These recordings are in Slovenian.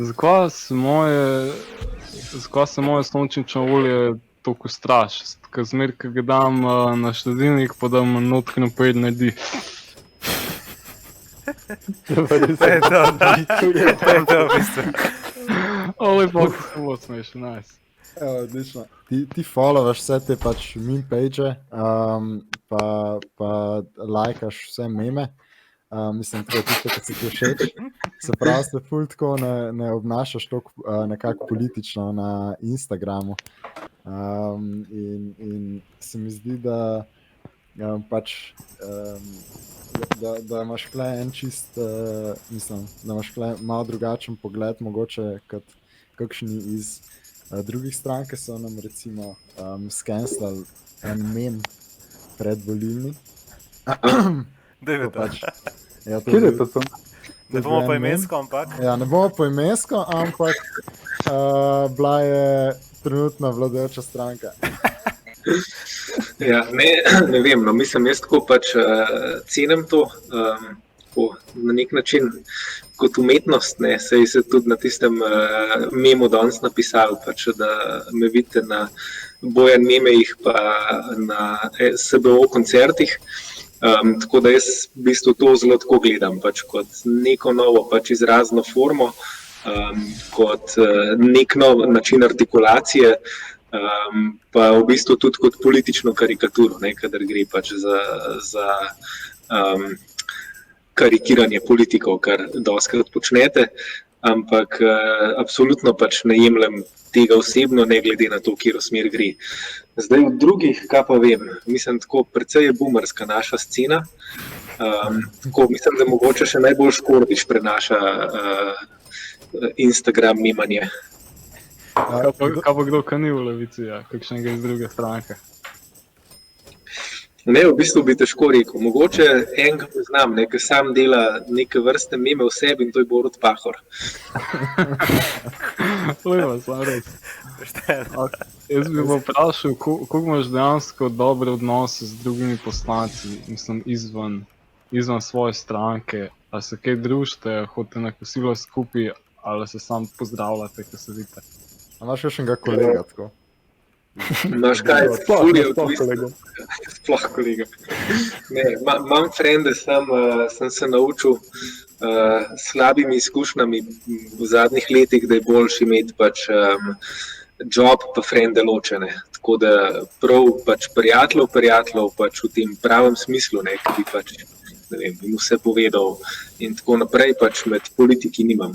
zakaj se moje sončnično olje toliko straši? Ker zmer, ko ga dam na štedilnik, pa dam notki naprej naredi. To je to, v bistvu. Lepo, kako bo smešno, nice. Odlično. Ti followaš vse te pač meme page, pa lajkaš vse meme. Mislim, da je tisto, kar se ti všeč. Se pravi, se ful tako ne obnašaš toliko nekako politično na Instagramu. In se mi zdi, da pač da imaš kle en čist, mislim, da imaš kle malo drugačen pogled, mogoče kot kakšni iz drugih strank, ki so nam recimo skenslali en mem predvolilni. Kje je to? Ne bomo po imensko, ampak? Ja, ne bomo po imensko, ampak bila je trenutna vladajoča stranka. Ja, ne vem, no, mislim, jaz tako pač cenim to na nek način kot umetnost, ne, saj se tudi na tistem memu danes napisal, pač, da me vidite na Bojan memejih pa na SBO koncertih. Tako da jaz v bistvu to zelo tako gledam, pač kot neko novo pač izrazno formo, kot nek nov način artikulacije, pa v bistvu tudi kot politično karikaturo, ne, kadar gre pač za karikiranje politikov, kar dostikrat počnete, ampak absolutno pač ne jemljem tega osebno, ne glede na to, kjer v smer gre. Zdaj od drugih, kaj pa vem, mislim, tako precej je boomerska naša scena, tako mislim, da mogoče še najbolj Škordiš prenaša Instagram mimanje. Kaj pa kdo, ka ni v Levici, ja, kakšnega iz druge stranke? Ne, v bistvu bi težko rekel. Mogoče enega poznam, ki sam dela neke vrste meme v sebi in to je Borut Pahor. Lepo, sam res. Jaz bi vprašal, koliko imaš dejansko dobre odnose z drugimi poslanci, mislim, izvan svoje stranke, ali se kaj družite, hodite na kosilo skupaj, ali se sam pozdravljate, ko se vidite? A imaš kakšnega kolega tako? Imaš kaj, sploh kolega. Ne, imam frende, sem se naučil s slabimi izkušnjami v zadnjih letih, da je boljše imeti pač job pa frende ločene. Tako da prav pač prijateljev pač v tem pravem smislu, ne, ki bi pač, ne vem, jim vse povedal in tako naprej, pač med politiki nimam.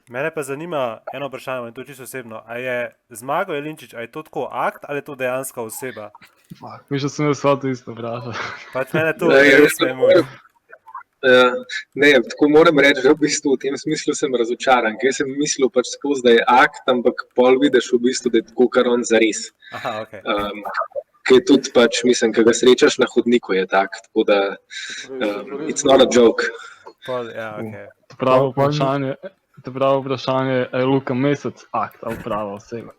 Mene pa zanima eno vprašanje, in to čisto osebno. A je Zmago Jelinčič, a je to tako akt ali je to dejanska oseba? Mišel sem jaz to isto vprašal. Pač mene to res ne more. Ne, tako moram reči, že v bistvu v tem smislu sem razočaran, ker sem mislil pač skozi, da je akt, ampak pol vidiš v bistvu, da je tako kar on zares. Aha, okej. Ki je tudi pač, mislim, ki ga srečaš na hodniku je tak, tako da it's not a joke. Pol, ja, okej. To pravo vprašanje, je Luka Mesec akt ali prava oseba?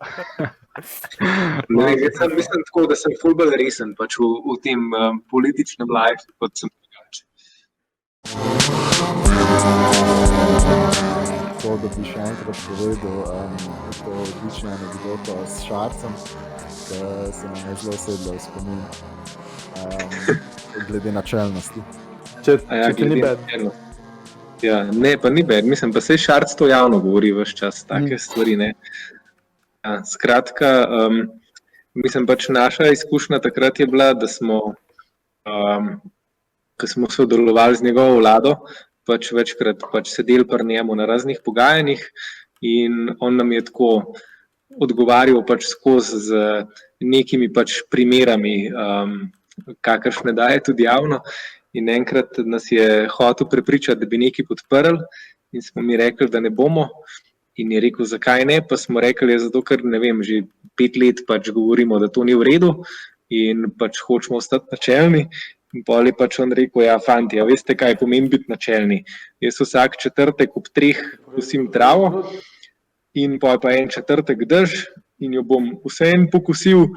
Ne, jaz mislim tako, da sem ful bolj resen pač v tem političnem life, kot sem drugače. To, da bi še enkrat povedal to odlično anekdoto s Šarcem, ki se nam je zelo sedlo v spomin, glede načelnosti. Če ti ni bed. Ja, ne, pa ni bed, mislim, pa sej Šarc to javno govori ves čas, take stvari, ne. Ja, skratka, mislim, pač naša izkušnja takrat je bila, da smo, ko smo sodelovali z njegovo vlado, pač večkrat pač sedeli pri njemu na raznih pogajanjih in on nam je tako odgovarjal pač skozi z nekimi pač primerami, kakršne daje tudi javno. In enkrat nas je hotel prepričati, da bi nekaj podprli in smo mi rekli, da ne bomo. In je rekel, zakaj ne, pa smo rekli, zato ker, ne vem, že 5 let pač govorimo, da to ni v redu in pač hočemo ostati načelni. In potem je pač on rekel, ja, fanti, a veste, kaj pomeni biti načelni? Jaz vsak četrtek ob 3 kosim travo in potem pa en četrtek dež in jo bom vseeno pokosil,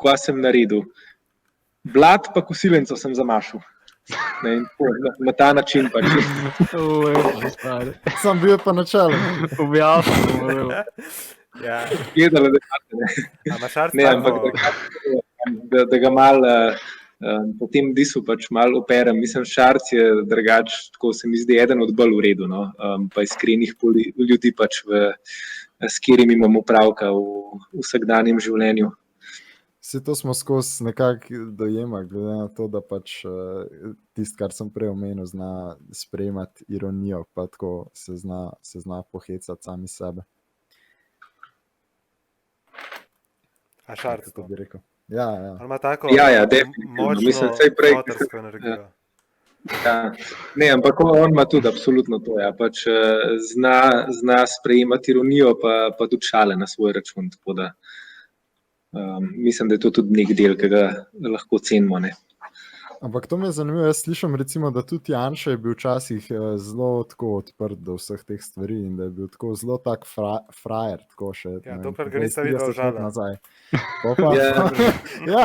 kaj sem naredil. Blat pa kosilenco sem zamašil. Ne, in tako, na ta način pač. Lepo, stari. Sam bil pa načelen. Objasnil, moral. Ja, Gledala, ne. a imaš šarc Ne, ampak tako? da ga malo po tem disu pač malo operem. Mislim, Šarc je drugač, tako se mi zdi, eden od bolj v redu, no? Pa iskrenih ljudi pač, s katerimi imamo opravka v vsakdanjem življenju. Vse to smo skozi nekako dojemali, glede na to, da pač tisto, kar sem prej omenil, zna sprejemati ironijo, pa tako se zna pohecati sami sebe. A šarc Kako to? bi rekel? Ja. On ima tako Ja, definitivno. močno Mislim, saj prej, avtorsko energijo. Ja. Ne, ampak on ima tudi absolutno to. Ja. Pač, zna sprejemati ironijo, pa tudi šale na svoj račun. Tako da, mislim, da je to tudi nek del, ki ga lahko cenimo. Ne. Ampak to me je zanimivo. Jaz slišim, recimo, da tudi Janša je bil včasih zelo tako odprt do vseh teh stvari in da je bil tako zelo tak frajer. Tako še, Ja, ne vem, dokler ga nista 20, videla 30 let užala. nazaj. Pol Pa, Ja. ja,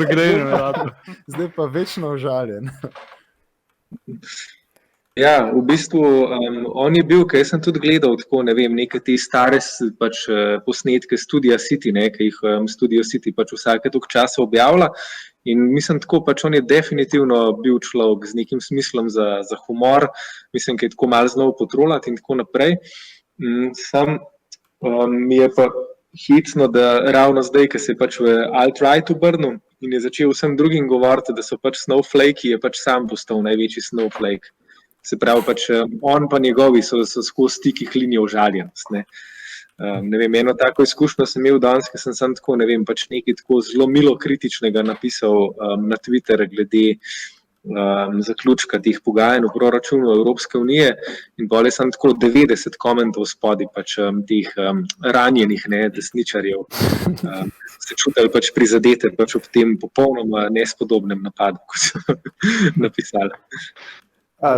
Zagrejen, vrata. zdaj pa večno užaljen. Ja, v bistvu on je bil, kaj sem tudi gledal, tako ne vem, neke te stare pač, posnetke Studia City, ne, ki jih Studio City pač vsake toliko časa objavlja. In mislim, tako pač on je definitivno bil človek z nekim smislom za humor, mislim, ki je tako malo znal potrolati in tako naprej. Sam mi je pa hecno, da ravno zdaj, ko se je pač v alt-right obrnil in je začel vsem drugim govoriti, da so pač snowflakey, je pač sam postal največji snowflake. Se pravi, pač on pa njegovi so skozi stikih linijo užaljenost. Ne vem, eno tako izkušnjo sem imel danes, ker sem sam tako, ne vem, pač nekaj tako zelo milo kritičnega napisal na Twitter glede zaključka teh pogajanj v proračunu Evropske unije in bolje sem tako 90 komentov spodaj pač teh ranjenih, ne, desničarjev, se čutili pač prizadete pač ob tem popolnoma nespodobnem napadu, kot so napisali.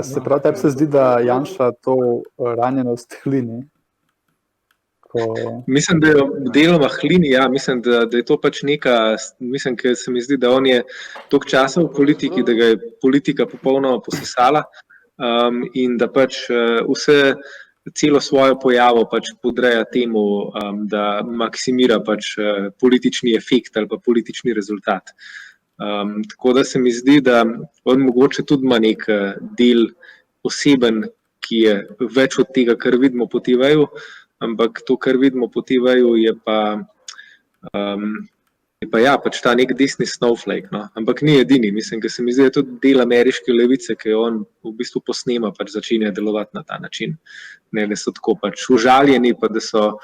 Se pravi, tebi se zdi, da Janša to ranjenost hlini? Mislim, da je deloma hlini, ja, mislim, da je to pač neka, mislim, ker se mi zdi, da on je toliko časa v politiki, da ga je politika popolnoma posesala in da pač celo svojo pojavo pač podreja temu, da maksimira pač politični efekt ali pa politični rezultat. Tako da se mi zdi, da on mogoče tudi ima nek del oseben, ki je več od tega, kar vidimo po TV-ju, ampak to, kar vidimo po TV-ju, je pa ja, pač ta nek desni snowflake, no. Ampak ni edini, mislim, ker se mi zdi, da je tudi del ameriške levice, ki on v bistvu posnema, pač začenja delovati na ta način. Ne, da so tako pač užaljeni, pa da so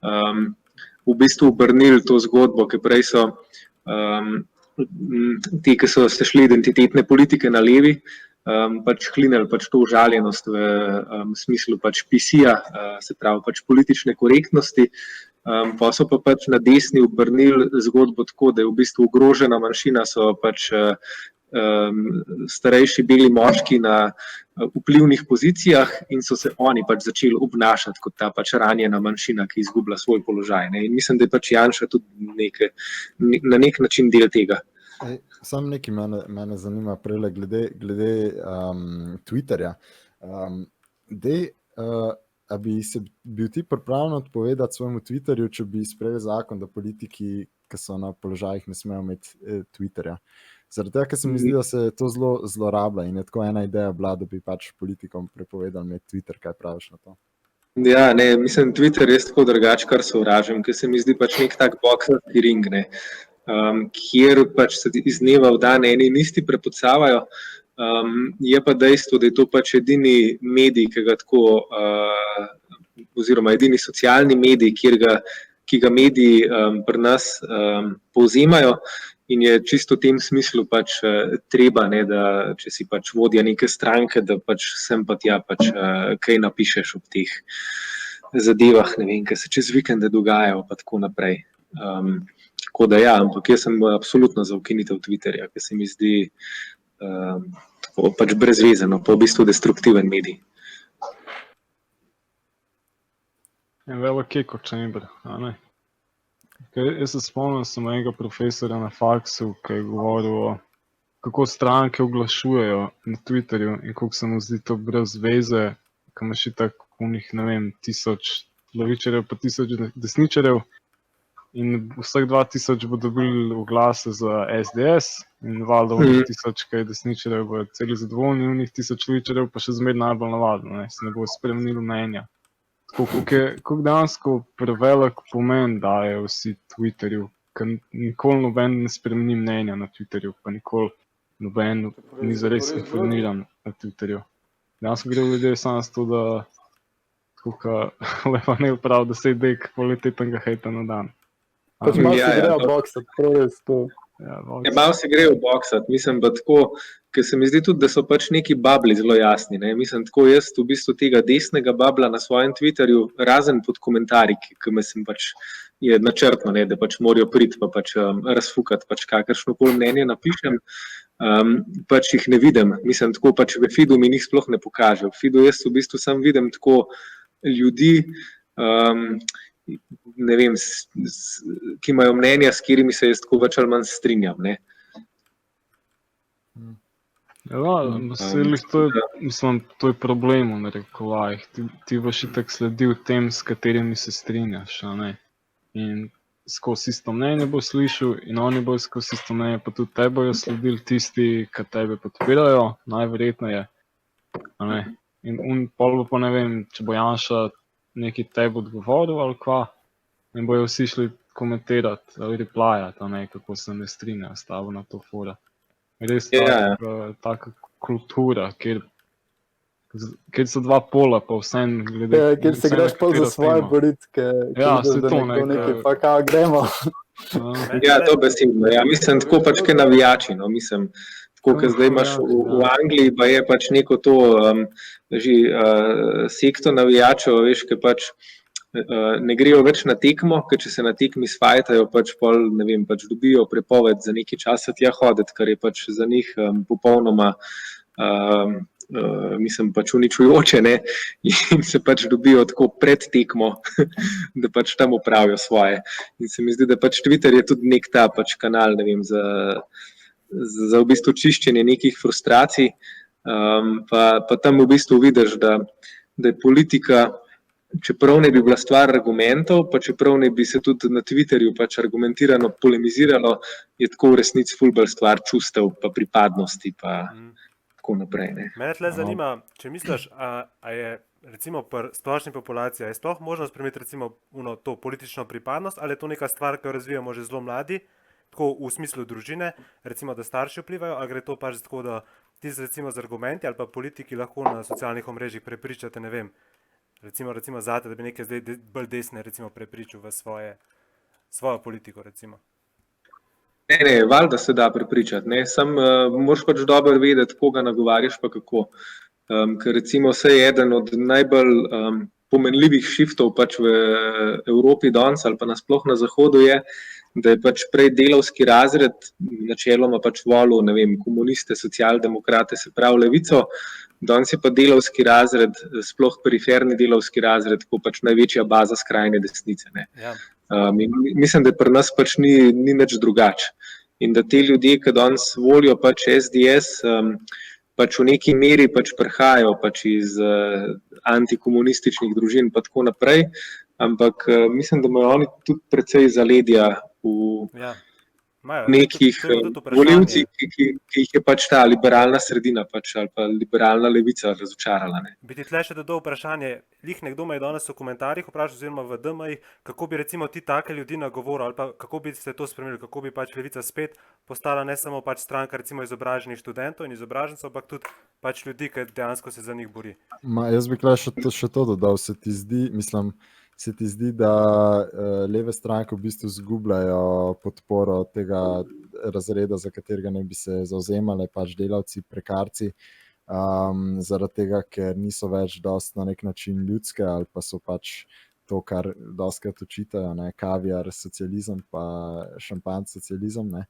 v bistvu obrnili to zgodbo, ker prej so ti, ki so se šli identitetne politike na levi, pač hlinili pač to užaljenost v smislu pač PC-ja, se pravi pač politične korektnosti, pa so pa pač na desni obrnili zgodbo tako, da je v bistvu ogrožena manjšina, so pač starejši beli moški na vplivnih pozicijah in so se oni pač začeli obnašati kot ta pač ranjena manjšina, ki izgublja svoj položaj. Ne. In mislim, da je pač Janša tudi na nek način del tega. Sam nekaj mene zanima prele glede Twitterja. A bi se bil ti pripravljen odpovedati svojemu Twitterju, če bi sprejeli zakon, da politiki, ki so na položajih, ne smejo imeti Twitterja? Zaradi tega, ker se mi zdi, da se to zelo zlorablja in je tako ena ideja bila, da bi pač politikom prepovedali imeti Twitter. Kaj praviš na to? Ja, ne, mislim, Twitter je tako drugače, kar sovražim, ker se mi zdi pač nek tak boksarski ring, ne, kjer pač se iz dneva v dan eni in isti prepucavajo. Je pa dejstvo, da je to pač edini medij, ki ga tako, oziroma edini socialni medij, ki ga mediji pri nas povzemajo. In je čisto v tem smislu pač treba, ne, da če si pač vodja neke stranke, da pač sem pa tja pač kaj napišeš ob teh zadevah, ne vem, ki se čez vikende dogajajo pa tako naprej. Tako da ja, ampak jaz sem absolutno za ukinitev Twitterja, ker se mi zdi pač brezvezeno, pa v bistvu destruktiven medij. En velik echo chamber, a ne? Jaz se spomnim samo enega profesora na faksu, ki je govoril o kako stranke oglašujejo na Twitterju in koliko se mu zdi to brez veze, ko imaš itak unih, ne vem, 1000 levičarjev pa 1000 desničarjev in vseh 2000 bo dobili oglase za SDS in valjda unih 1000, ki je desničarjev, bojo celi zadovoljni, unih 1000 levičarjev pa še zmeraj najbolj navadno, ne, se ne bo spremenilo mnenja. Koliko dejansko prevelik pomen dajo vsi Twitterju, ker nikoli noben ne spremeni mnenja na Twitterju, pa nikoli noben ni zares informiran na Twitterju. Dejansko gre ljudje samo za to, da tako lepa ne prav, da se ide kvalitetnega hejta na dan. Pač malo Ja, se ja, grejo to- boksat, prav res to. Ja, Malo se grejo boksat, mislim pa tako, ker se mi zdi tudi, da so pač neki babli zelo jasni. Ne? Mislim tako, jaz v bistvu tega desnega babla na svojem Twitterju, razen pod komentarji, ki mislim pač je načrtno, ne, da pač morajo priti pa pač razfukati pač kakršnokoli mnenje napišem, pač jih ne vidim. Mislim tako, pač v feedu mi njih sploh ne pokaže. V feedu jaz v bistvu sam vidim tako ljudi, ne vem, ki imajo mnenja, s katerimi se jaz tako več ali manj strinjam. Ne? To je problem v narekovajih. Ti boš itak sledil tem, s katerimi se strinjaš. A ne? In skozi isto mnenje bo slišal in oni bojo skozi isto mnenje, pa tudi te bojo sledili tisti, ki tebe podpirajo, najverjetneje. A ne? In pol bo pa ne vem, če bo Janša neki tebi odgovoril ali kva, in bojo vsi šli komentirati ali replyati, a ne, kako se ne strinjajo s tabo na to fora. Res taka kultura, kjer so dva pola, pa vsem glede. Ja, kjer se greš pol za svoje politike, Ja, se to nekaj, pa kao gremo. Ja, to besedno. Ja, mislim, tako pač kaj navijači. No, mislim, tako, ker zdaj imaš v Angliji, pa je pač neko to sekto navijačev, veš, ki pač ne grejo več na tekmo, ker če se na tekmi sfajtajo, pač pol, ne vem, pač dobijo prepoved za nekaj časa tja hoditi, kar je pač za njih popolnoma mislim, pač uničujoče, ne, in se pač dobijo tako pred tekmo, da pač tam opravijo svoje. In se mi zdi, da pač Twitter je tudi nek ta pač kanal, ne vem, za v bistvu čiščenje nekih frustracij, pa tam v bistvu vidiš, da je politika, čeprav ne bi bila stvar argumentov, pa čeprav ne bi se tudi na Twitterju pač argumentirano polemiziralo, je tako v resnici ful bolj stvar čustev, pa pripadnosti, pa tako naprej. Ne. Mene tle zanima, če misliš, a je recimo pri splošni populaciji, je sploh možno spremeniti recimo to politično pripadnost, ali je to neka stvar, ki jo razvijamo že zelo mladi, tako v smislu družine, recimo, da starši vplivajo, ali gre to pač tako, da ti recimo z argumenti ali pa politiki lahko na socialnih omrežjih prepričate, ne vem, recimo zate, da bi nekaj zdaj bolj desne recimo prepričal v svojo politiko, recimo. Ne, valjda se da prepričati, ne, sam moraš pač dobro vedeti, koga nagovarjaš pa kako. Ker recimo vse je eden od najbolj pomenljivih shiftov pač v Evropi danes ali pa nasploh na Zahodu je, da je pač prej delavski razred načeloma pač volil, ne vem, komuniste, socialdemokrate, se pravi levico, danes je pa delavski razred, sploh periferni delavski razred, ko pač največja baza skrajne desnice. Ne. Ja. Mislim, da pri nas pač ni nič drugače. In da te ljudje, ki danes volijo pač SDS, pač v neki meri pač prihajajo pač iz antikomunističnih družin pa tako naprej, ampak mislim, da imajo oni tudi precej zaledja v nekih volivcih, ki jih je pač ta liberalna sredina pač, ali pa liberalna levica razočarala. Ne. Bi ti tle še dodal vprašanje, nekdo me je danes v komentarjih vprašal, oziroma v DM-jih, kako bi recimo ti take ljudi nagovoril, ali pa kako bi se to spremenilo, kako bi pač levica spet postala ne samo pač stranka recimo izobraženih študentov in izobražencev, ampak tudi pač ljudi, ki dejansko se za njih bori. Jaz bi še to dodal, se ti zdi, da leve stranke v bistvu zgubljajo podporo tega razreda, za katerega ne bi se zavzemali, pač delavci, prekarci, zaradi tega, ker niso več dosti na nek način ljudske ali pa so pač to, kar dostikrat očitajo, ne, kaviar socializem pa šampanjec socializem, ne.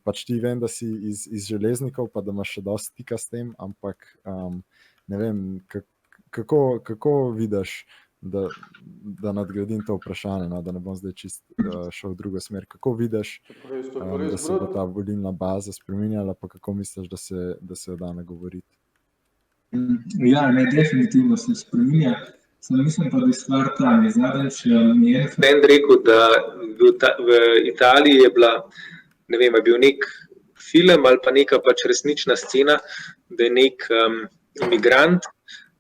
Pač ti vem, da si iz železnikov, pa da imaš še dosti stika s tem, ampak ne vem, kako vidiš da nadgradim to vprašanje, no, da ne bom zdaj čist šel v drugo smer. Kako vidiš, da se bo ta volilna baza spreminjala, pa kako misliš, da se jo da nagovoriti? Ja, ne, definitivno se spreminja. Samo mislim pa, da je stvar ta, ne zadnjič mi je en friend rekel, da v Italiji je bila, ne vem, je bil nek film ali pa neka pač resnična scena, da je nek imigrant,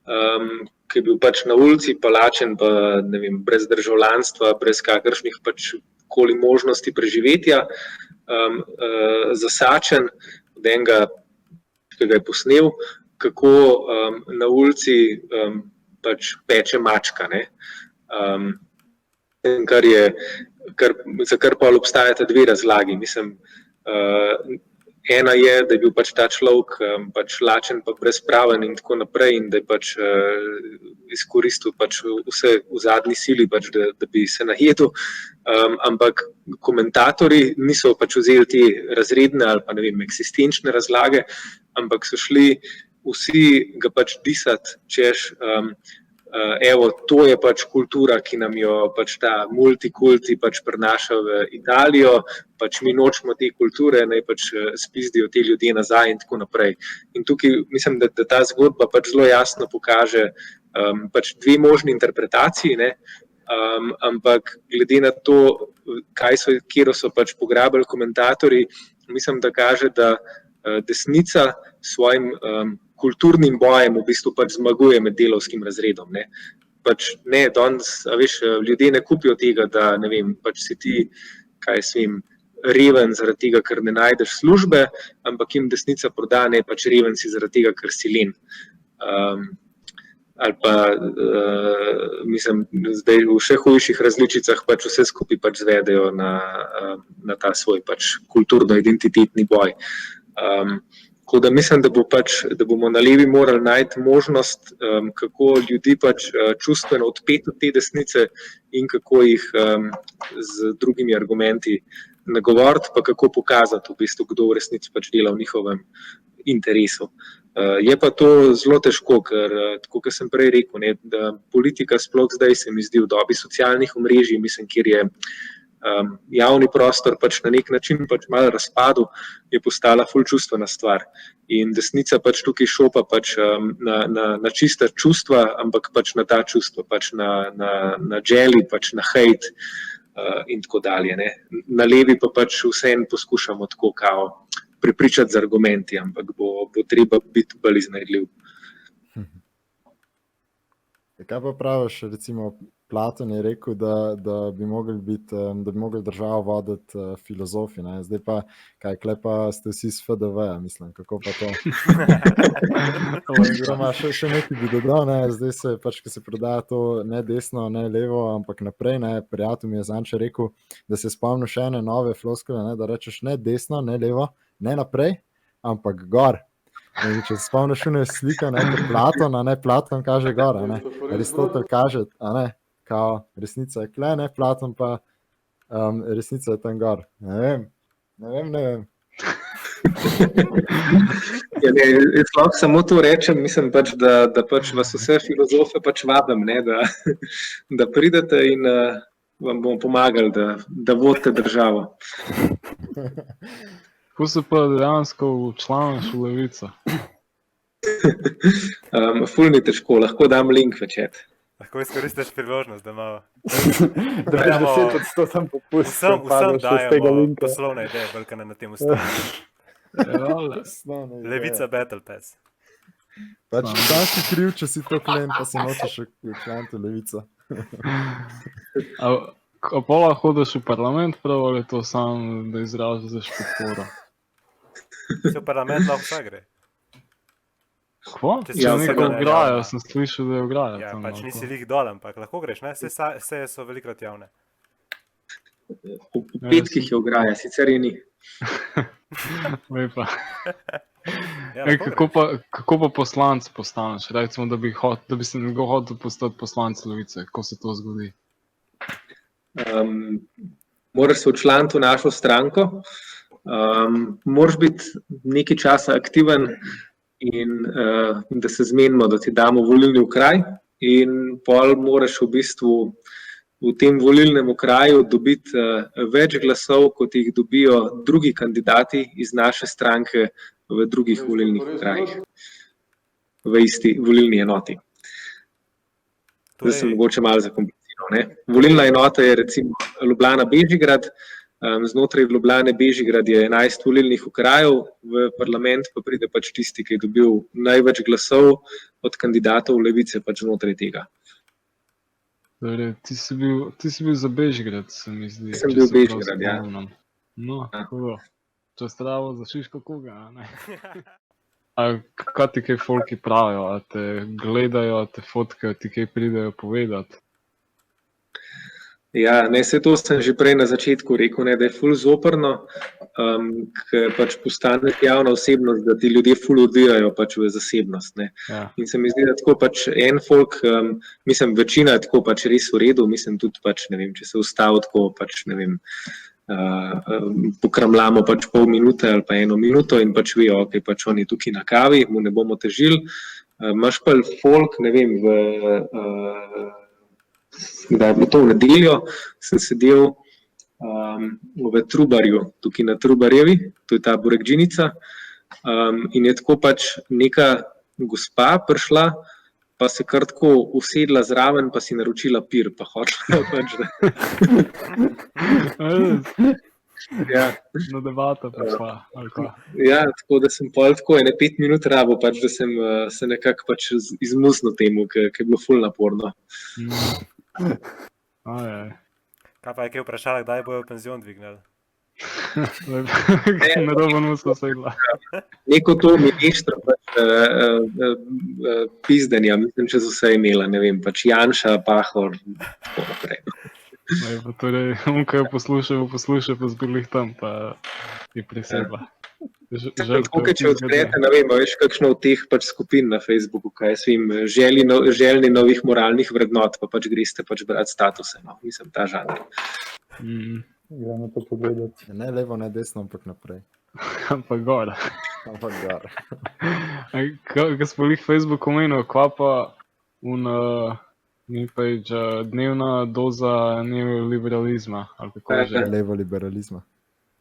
ki je bil pač na ulici, palačen, pa ne vem, brez državljanstva, brez kakršnih pač koli možnosti preživetja, zasačen od enega, ki ga je posnel, kako na ulici pač peče mačka, ne. Za kar pa obstajata dve razlagi. Mislim, ena je, da je bil pač ta človek pač lačen pa brezpraven in tako naprej in da je pač izkoristil pač vse v zadnji sili, pač, da bi se najedel, ampak komentatorji niso pač vzeli te razredne ali pa ne vem, eksistenčne razlage, ampak so šli vsi ga pač disati, češ, evo, to je pač kultura, ki nam jo pač ta multikulti pač prinaša v Italijo, pač mi nočemo te kulture, naj pač spizdijo te ljudje nazaj in tako naprej. In tukaj mislim, da ta zgodba pač zelo jasno pokaže pač dve možni interpretaciji, ne, ampak glede na to, kjer so pač pograbili komentatorji, mislim, da kaže, da desnica s svojim kulturnim bojem v bistvu pač zmaguje med delavskim razredom. Ne. Pač ne, danes, a veš, ljudje ne kupijo tega, da ne vem, pač si ti, kaj svim, reven zaradi tega, ker ne najdeš službe, ampak jim desnica proda, ne, pač reven si zaradi tega, ker si len. Ali pa, mislim, zdaj v še hujših različicah pač vse skupaj pač zvedejo na ta svoj pač kulturno-identitetni boj. Tako da mislim, da bomo na levi morali najti možnost, kako ljudi pač čustveno odpeti od te desnice in kako jih z drugimi argumenti nagovoriti, pa kako pokazati v bistvu, kdo v resnici pač dela v njihovem interesu. Je pa to zelo težko, ker tako, kot sem prej rekel, ne, da politika sploh zdaj se mi zdi v dobi socialnih omrežij, mislim, kjer je javni prostor pač na nek način pač malo razpadu, je postala ful čustvena stvar. In desnica pač tukaj šopa pač na čista čustva, ampak pač na ta čustva, pač na želji, pač na hejt in tako dalje. Ne. Na levi pa pač vseeno poskušamo tako kao prepričati z argumenti, ampak bo treba biti bolj iznajdljiv. Kaj pa praviš, recimo Platon je rekel, da bi mogli državo voditi filozofi, ne? Zdaj pa, kaj klepa ste vsi s FDV, mislim, kako pa to? Oziroma, še nekaj bi dodal, ne? Zdaj se pač, ko se prodaja to ne desno, ne levo, ampak naprej, ne? Prijatelj mi je zanče rekel, da se spomnil še ene nove floskule, ne? Da rečeš ne desno, ne levo, ne naprej, ampak gor. In če se spomniš une slika, ne, Platon, a ne, Platon kaže gor, a ne, Aristotel kaže, a ne, kao resnica je kle, ne, Platon pa resnica je tam gor. Ne vem. Ja, ne, jaz lahko samo to rečem, mislim pač, da pač vas vse filozofe pač vabim, ne, da pridete in vam bomo pomagali, da vodite državo. Kako se pa dejansko včlaniš v Levico? Ful ni težko, lahko dam link v chat. Lahko izkoristiš priložnost, da malo. Da je 10% popust. Vsem dajemo poslovne ideje, Balkana na tem ustavi. Levica Battle Pass. Pač sam si kriv, če si to klen, pa se nočeš včlaniti v Levico. A pola hodiš v parlament prav, ali to samo, da izražaš podporo? Se v parlament lahko vsak gre. Kva? Če neko ograjo, sem slišal, da je ograja. Ja, pač nisi lih dol, ampak lahko greš, ne? Vse so velikrat javne. V petkih je ograja, sicer je ni. Lepa. Kako pa poslanc postaneš? Recimo, da bi se nekdo hotel postati poslanc Levice. Kako se to zgodi? Moraš se včlaniti v našo stranko, moraš biti nekaj časa aktiven in da se zmenimo, da ti damo volilni okraj in pol moraš v bistvu v tem volilnem okraju dobiti več glasov, kot jih dobijo drugi kandidati iz naše stranke v drugih volilnih okrajih, v isti volilni enoti. Zdaj sem mogoče malo zakompliciral, ne? Volilna enota je recimo Ljubljana-Bežigrad, znotraj Ljubljane-Bežigrad je 11 volilnih okrajev, v parlament pa pride pač tisti, ki je dobil največ glasov od kandidatov Levice pač znotraj tega. Torej, ti si bil za Bežigrad, se mi zdi. Sem bil Bežigrad, ja. No, tako. Če stravo za Šiško koga, ne? A kaj ti kaj folki pravijo? A te gledajo, te fotkajo, ti kaj pridejo povedati? Ja, ne, vse to sem že prej na začetku rekel, ne, da je ful zoprno, ker pač postaneš javna osebnost, da ti ljudje ful odbijajo pač v zasebnost. Ne. Ja. In se mi zdi, da tako pač en folk, mislim, večina je tako pač res v redu, mislim tudi pač, ne vem, če se ustavi tako pač, ne vem, pokramljamo pač pol minute ali pa 1 minuto in pač vejo, ok, pač on je tukaj na kavi, mu ne bomo težili. Imaš pa folk, ne vem, kdaj je bilo to, v nedeljo, sem sedel v Trubarju, tukaj na Trubarjevi, to je ta Burekdžinica, in je tako pač neka gospa prišla, pa se kar tako usedla zraven, pa si naročila pir, pa hotela pač, da... Ja. Na debato prišla, ali kaj? Ja, tako da sem pol tako 5 minut rabo, pač, da sem se nekako pač izmuznil temu, ker je bilo ful naporno. Kaj pa je kaj vprašala, kdaj bojo penzion dvignili? Na robo nosu segla. Neko to ministro pač, pizdenja, mislim, če so vse imela, ne vem, pač Janša, Pahor, tako naprej. Torej, on, ko jo posluša, pa zbirlih tam, pa je prisegla. Tako, če odprete, ne vem, veš, kakšno od teh pač skupin na Facebooku, kaj svim željni novih moralnih vrednot, pa pač greste pač brati statuse, no, mislim, ta žanr. Gremo to pogledati. Ne levo, ne desno, ampak naprej. Ampak gor. Ampak gor. Ko smo jih Facebook omenil, kva pa ni page dnevna doza neoliberalizma, ali kako je že? Levo liberalizma.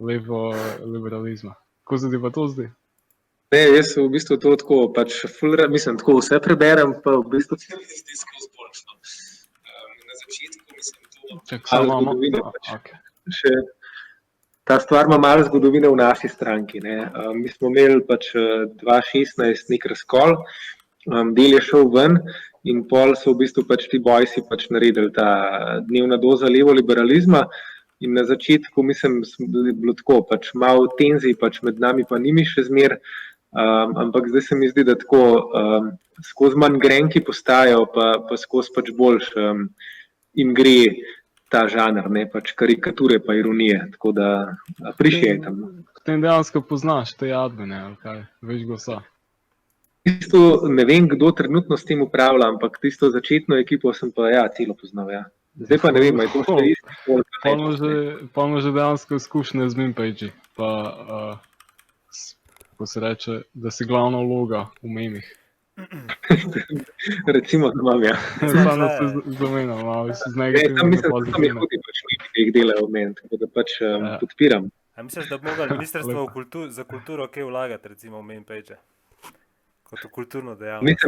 Levo liberalizma. Kako se ti pa to zdi? Ne, jaz v bistvu to tako, pač mislim, tako vse preberem, pa v bistvu se mi zdi skozi boljšno. Na začetku mislim to malo zgodovine. Še ta stvar ima malo zgodovine v naši stranki. Ne. Mi smo imeli pač 2016 nek razkol, del je šel ven in pol so v bistvu pač ti bojsi pač naredili ta dnevna doza levo liberalizma. In na začetku, mislim, je bilo tako, pač malo tenzij, pač med nami pa njimi še zmer, ampak zdaj se mi zdi, da tako skozi manj grenki postajajo, pa skozi pač boljš jim gre ta žanr, ne, pač karikature pa ironije, tako da appreciatam. Potem dejansko poznaš te jadbene, ali kaj, veš glasa? Tisto, ne vem, kdo trenutno s tem upravlja, ampak tisto začetno ekipo sem pa, ja, celo poznal, ja. Zdaj pa ne vem, je to še isti folk. Pa ima že dejansko izkušnje z meme-page, pa ko se reče, da si glavna vloga v memih. Recimo, da imam, ja. Samo se zamenjam, malo si z negativnimi tam mislim, da tam je hudi pač neki, ki jih delajo v meni, tako da pač podpiram. A misliš, da bi mogli Ministrstvo za kulturo kaj vlagati, recimo v meme-page? Kot v kulturno dejavnost?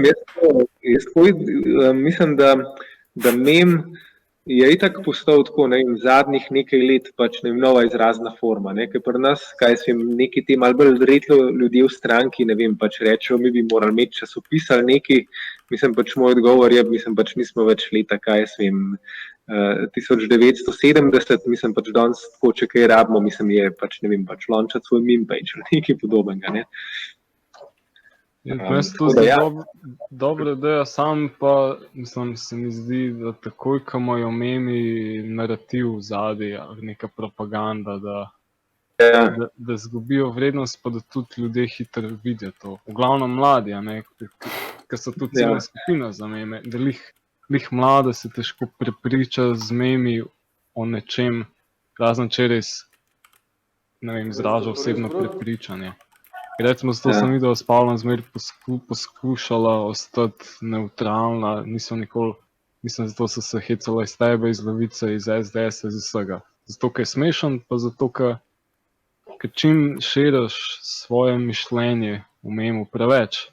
Mislim, da mem je itak postal tako, ne vem, zadnjih nekaj let pač ne vem, nova izrazna forma, ne, ker pri nas, kaj svem, neki ti malo bolj retlo ljudje v stranki, ne vem, pač rečejo, mi bi morali imeti časopis ali neki, mislim, pač moj odgovor je, mislim, pač nismo več leta, kaj svem, 1970, mislim, pač danes tako, če kaj rabimo, mislim, je pač, ne vem, pač launchati svoj meme page ali nekaj podobnega, ne. Meni se to zdi dobra ideja, sam pa mislim, se mi zdi, da takoj, ko imajo memi narativ zadaj, neka propaganda, da zgubijo vrednost, pa da tudi ljudje hitro vidijo to. V glavnem mladi, ker so tudi cela skupina za meme, da lih mlade se težko prepriča z memi o nečem, razen če res, ne vem, izraža osebno prepričanje. Recimo, zato sem videl, da s Pavlom zmer poskušala ostati neutralna, mislim, zato so se hecala iz tebe, iz Levice, iz SDS, iz vsega. Zato, ker je smešen, pa zato, ker čim širiš svoje mišljenje v memu preveč,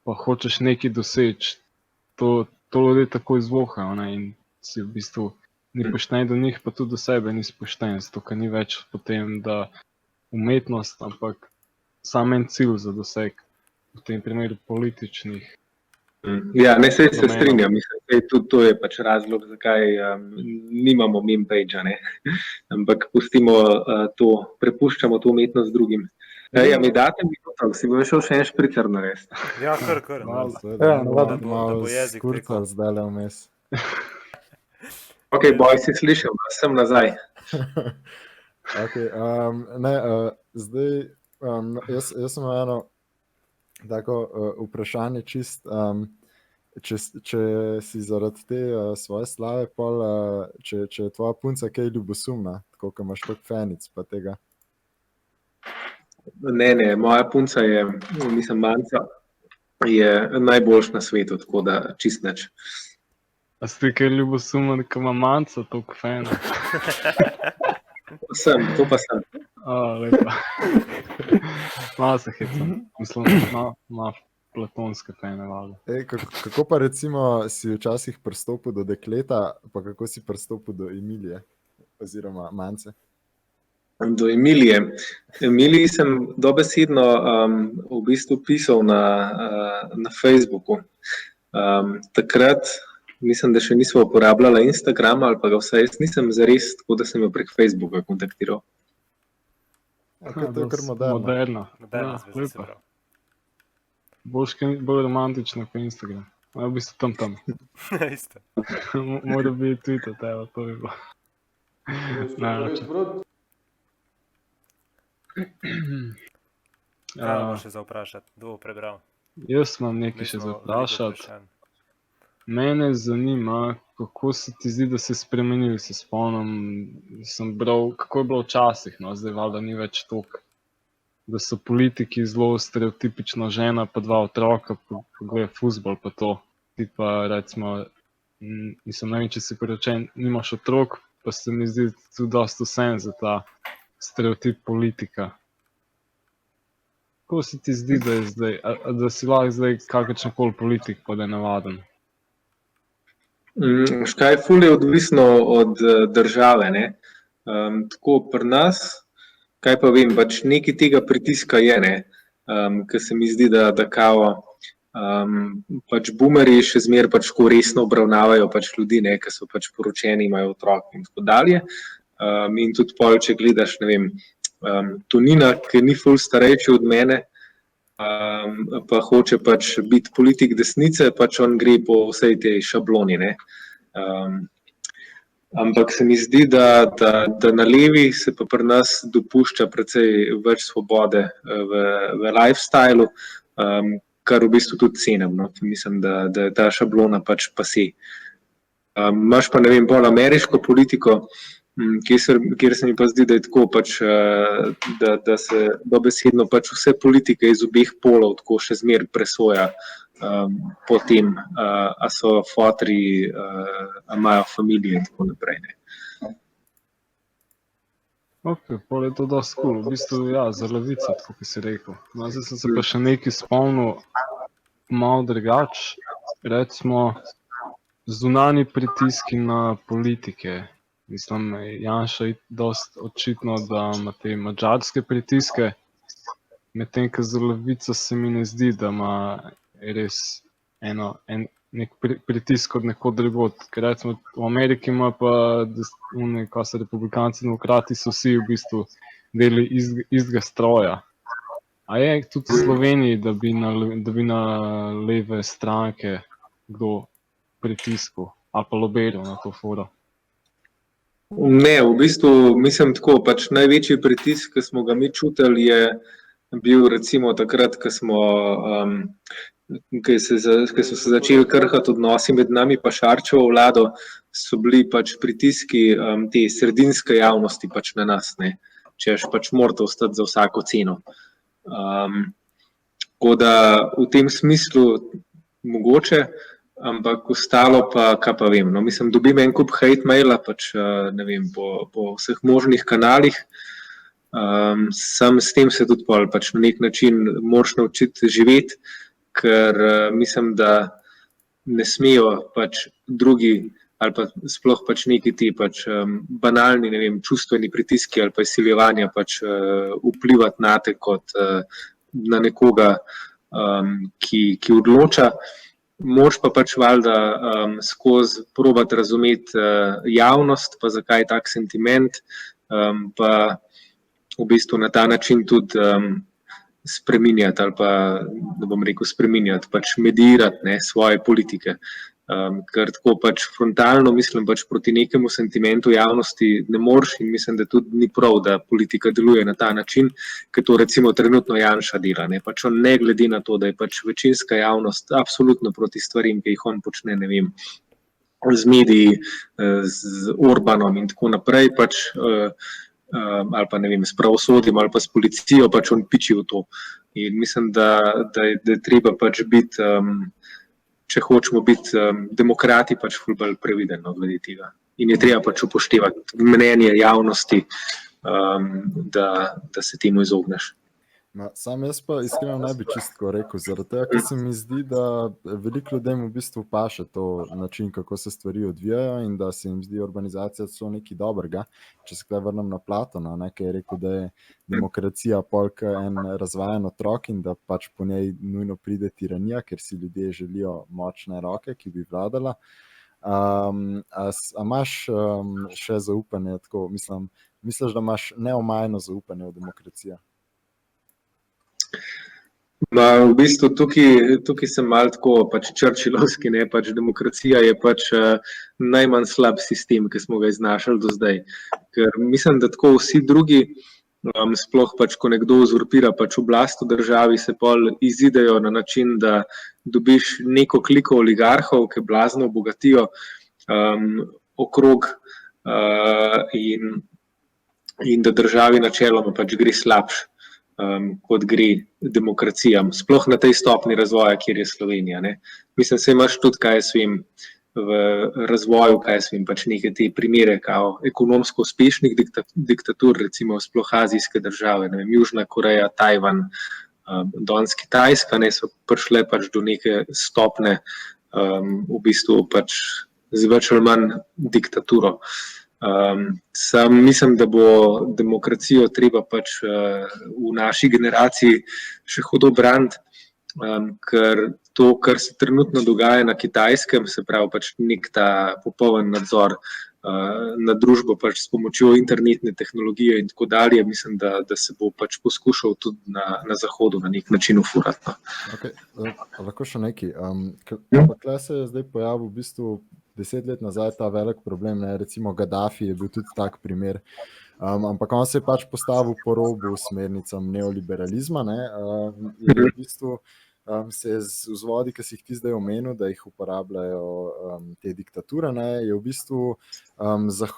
pa hočeš nekaj doseči, to ljudje tako izvohajo, ne, in si v bistvu ni pošten do njih, pa tudi do sebe ni spošten, zato, ker ni več potem, da umetnost, ampak sam en cilj za doseg, v tem primeru političnih. Ja, ne, se strinjam, mislim, da tudi to je pač razlog, zakaj nimamo meme page-a, ne, ampak prepuščamo to umetnost drugim. Ja, mi date minuto, si bo šel še en špricer narediti. Ja, kar. Malo skurcal zdaj le vmes. Ok, boj si slišal, sem nazaj. Okay, zdaj, jaz sem eno tako vprašanje čist, če si zaradi te svoje slave pol, če je tvoja punca kaj ljubosumna, tako kot imaš toliko fanic pa tega. Ne, moja punca je, mislim, Manca, je najboljš na svetu, tako da čist nič. A ste kaj ljubosumen, ko ima Manca toliko fana? To pa sem. Lepa. Malo se hecam, mislim, malo platonske fane valjda. Kako pa recimo si včasih pristopil do dekleta, pa kako si pristopil do Emilije oziroma Mance? Do Emilije. Emiliji sem dobesedno v bistvu pisal na Facebooku. Takrat mislim, da še nismo uporabljali Instagrama ali pa ga vsaj jaz nisem zares, tako da sem jo prek Facebooka kontaktiral. To je kar moderno. Lepa. Bolj romantično kot Instagram. V bistvu tam. Isto. Mora biti Twitter, teba, to bi bilo. Najrače. Kaj imamo še za vprašati? Kdo bo prebral? Jaz imam nekaj še za vprašati. Mene zanima, kako se ti zdi, da se je spremenil, se spomnim, sem bral, kako je bilo včasih, no, zdaj valjda ni več toliko, da so politiki zelo stereotipično žena pa 2 otroka, pa gleda fuzbol pa to. Ti pa recimo, mislim, ne vem, če si poročen, nimaš otrok, pa se mi zdi tudi dosti vsem za ta stereotip politika. Kako se ti zdi, da je zdaj, da si lahko zdaj kakršenkoli politik, pa da je navaden? Škaj ful je odvisno od države, ne. Tako pri nas, kaj pa vem, pač nekaj tega pritiska je, ne, ker se mi zdi, da kao pač boomerji še zmeraj pač tako resno obravnavajo pač ljudi, ne, ki so pač poročeni, imajo otrok in tako dalje. In tudi pol, če gledaš, ne vem, Tonina, ki ni ful starejši od mene, pa hoče pač biti politik desnice, pač on gre po vsej tej šabloni, ne. Ampak se mi zdi, da na levi se pa pri nas dopušča precej več svobode v lifestylu, kar v bistvu tudi cenim, no. Mislim, da je ta šablona pač pase. Imaš pa, ne vem, bolj ameriško politiko, kjer se mi pa zdi, da je tako pač, da se dobesedno pač vse politike iz obeh polov tako še zmeraj presoja po tem, a so fotri, a imajo familije in tako naprej, ne. Ok, pol je to dosti cool. V bistvu, ja, za Levico, tako ki si rekel. No, zdaj sem se pa še nekaj spomnil malo drugače. Recimo, zunanji pritiski na politike. Mislim, Janša je dosti očitno, da ima te madžarske pritiske, medtem ko za Levico se mi ne zdi, da ima res nek pritisk od nekod drugod. Ker recimo v Ameriki ima pa, ko so republikanci, demokrati, so vsi v bistvu deli istega stroja. A je tudi v Sloveniji, da bi na leve stranke kdo pritiskal ali pa lobiral na to foro? Ne, v bistvu mislim tako, pač največji pritisk, ki smo ga mi čutili, je bil recimo takrat, ko so se začeli krhati odnosi med nami pa Šarčevo vlado, so bili pač pritiski te sredinske javnosti pač na nas, ne, češ pač morate ostati za vsako ceno. Tako da v tem smislu mogoče, ampak ostalo pa, kaj pa vem. No, mislim, dobim en kup hate maila, pač, ne vem, po vseh možnih kanalih. Sam s tem se tudi pač na nek način moraš naučiti živeti, ker mislim, da ne smejo pač drugi ali pa sploh pač neki ti pač banalni, ne vem, čustveni pritiski ali pa izsiljevanja pač vplivati na te kot na nekoga, ki odloča. Moraš pa pač valjda skozi probati razumeti javnost, pa zakaj tak sentiment, pa v bistvu na ta način tudi spreminjati ali pa, da bom rekel, spreminjati, pač mediirati svoje politike. Ker tako pač frontalno mislim pač proti nekemu sentimentu javnosti ne moreš in mislim, da tudi ni prav, da politika deluje na ta način, ker to recimo trenutno Janša dela. Pač on ne glede na to, da je pač večinska javnost absolutno proti stvarim, ki jih on počne, ne vem, z mediji, z Orbanom in tako naprej, pač, ali pa ne vem, s pravosodjem ali pa s policijo, pač on piči v to. In mislim, da je treba pač biti, če hočemo biti demokrati, pač ful bolj previdno glede tega. In je treba pač upoštevati mnenje javnosti, da se temu izogneš. Sam jaz pa iskreno ne bi čistko rekel, zaradi tega, ker se mi zdi, da veliko ljudem v bistvu paše to način, kako se stvari odvijajo in da se jim zdi urbanizacija celo nekaj dobrega. Če se kaj vrnem na Platona, ki je rekel, da je demokracija polk en razvajen otrok in da pač po njej nujno pride tiranija, ker si ljudje želijo močne roke, ki bi vladala. A imaš še zaupanje, tako misliš, da imaš neomajno zaupanje v demokracijo? V bistvu tukaj sem malo tako pač Churchillovski, pač demokracija je pač najmanj slab sistem, ki smo ga iznašali do zdaj. Ker mislim, da tako vsi drugi, sploh pač, ko nekdo uzurpira pač oblast v državi, se pol izidejo na način, da dobiš neko kliko oligarhov, ki blazno obogatijo okrog in da državi načeloma pač gre slabš, kot gre demokracijam, sploh na tej stopni razvoja, kjer je Slovenija. Mislim, se imaš tudi, kaj jaz vem, v razvoju, kaj jaz vem, pač neke te primere kao ekonomsko uspešnih diktatur, recimo sploh azijske države, ne vem, Južna Koreja, Tajvan, danes Kitajska, so prišle pač do neke stopne, v bistvu pač z več ali manj diktaturo. Sam mislim, da bo demokracijo treba pač v naši generaciji še hudo braniti, ker to, kar se trenutno dogaja na Kitajskem, se pravi pač nek ta popoln nadzor nad družbo pač s pomočjo internetne tehnologije in tako dalje, mislim, da se bo pač poskušal tudi na Zahodu na nek način ufurati. Okay. Lahko še nekaj. Tukaj se je zdaj pojavil v bistvu 10 let nazaj ta velik problem, recimo Gaddafi je bil tudi tak primer, ampak on se je pač postavil po robu smernicam neoliberalizma, in v bistvu se je z vzvodi, ki si jih ti zdaj omenil, da jih uporabljajo te diktature, je v bistvu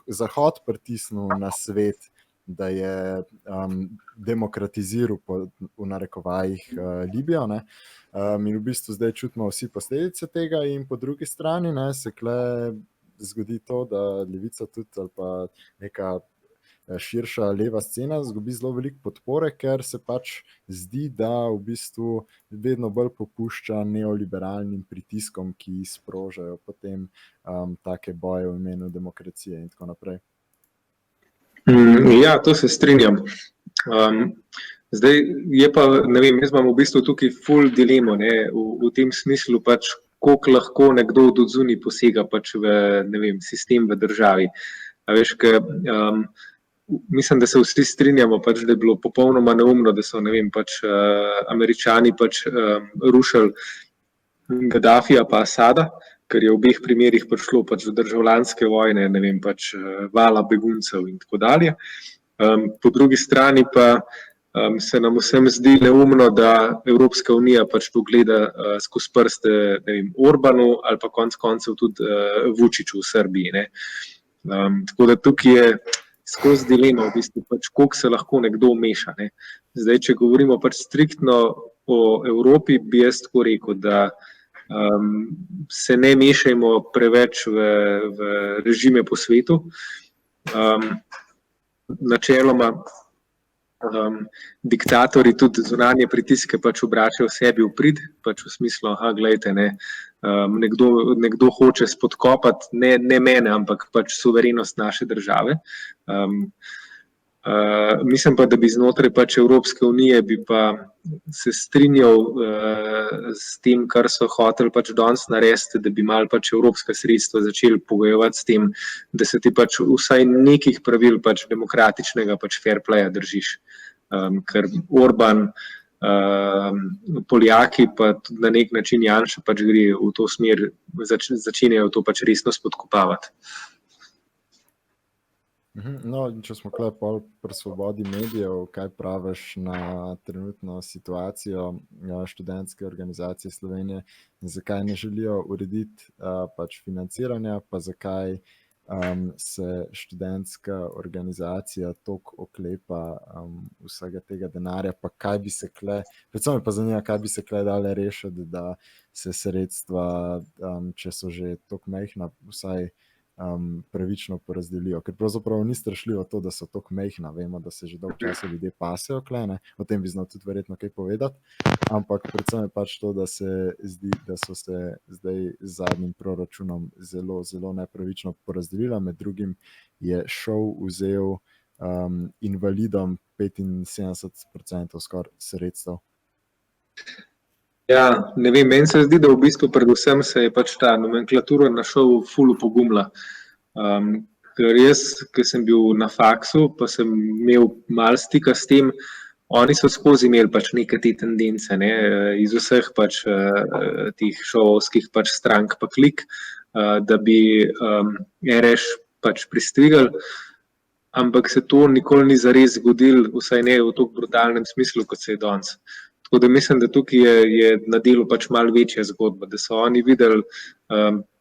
Zahod pritisnil na svet, da je demokratiziral v narekovajih Libijo, in v bistvu zdaj čutimo vsi posledice tega in po drugi strani se kle zgodi to, da levica tudi ali pa neka širša leva scena zgubi zelo veliko podpore, ker se pač zdi, da v bistvu vedno bolj popušča neoliberalnim pritiskom, ki sprožajo potem take boje v imenu demokracije in tako naprej. Ja, to se strinjam. Zdaj je pa, ne vem, jaz imam v bistvu tukaj ful dilemo, v tem smislu pač, koliko lahko nekdo od odzunaj posega pač v, ne vem, sistem v državi. A veš, mislim, da se vsi strinjamo pač, da je bilo popolnoma neumno, da so, ne vem, pač Američani pač rušili Gaddafija pa Asada, ker je v obeh primerih prišlo pač do državljanske vojne, ne vem, pač vala beguncev in tako dalje. Po drugi strani pa se nam vsem zdi neumno, da Evropska unija pač to gleda skozi prste, ne vem, Orbanu ali pa konec koncev tudi Vučiću v Srbiji. Tako da tukaj je skozi dilemo, v bistvu pač, koliko se lahko nekdo meša. Ne. Zdaj, če govorimo pač striktno o Evropi, bi jaz tako rekel, da se ne mešajmo preveč v režime po svetu. Načeloma diktatorji tudi zunanje pritiske pač obračajo sebi v prid, pač v smislu, gledajte, ne, nekdo hoče spodkopati, ne mene, ampak pač suverenost naše države. Mislim pa, da bi znotraj pač Evropske unije bi pa se strinjal s tem, kar so hoteli pač danes narediti, da bi malo pač evropska sredstva začeli pogojevati s tem, da se ti pač vsaj nekih pravil pač demokratičnega pač fair playa držiš. Ker Orban, Poljaki pa tudi na nek način Janša pač gre v to smer, začenjajo to pač resno spodkopavati. No, če smo tukaj pol pri svobodi medijev, kaj praviš na trenutno situacijo študentske organizacije Slovenije in zakaj ne želijo urediti pač financiranja, pa zakaj se študentska organizacija toliko oklepa vsega tega denarja, pa kaj bi se kle, predvsem me pa zanima, kaj bi se kle dale rešiti, da se sredstva, če so že toliko majhna, vsaj pravično porazdelijo, ker pravzaprav ni strašljivo to, da so toliko majhna, vemo, da se že dolgo časa ljudje pasejo klene, o tem bi znal tudi verjetno kaj povedati, ampak predvsem je pač to, da se zdi, da so se zdaj z zadnjim proračunom zelo nepravično porazdelila, med drugim je ŠOU vzel invalidom 75% skoraj sredstev. Ja, ne vem, meni se zdi, da v bistvu predvsem se je pač ta nomenklatura na ŠOU ful upogumila. Ker jaz, ki sem bil na faksu, pa sem imel malo stika s tem, oni so skozi imeli pač neke te tendence, ne, iz vseh pač tih šovovskih pač strank pa klik, da bi RŠ pač pristrigali, ampak se to nikoli ni zares zgodilo, vsaj ne v tako brutalnem smislu, kot se je danes. Tako da mislim, da tukaj je na delu pač malo večja zgodba, da so oni videli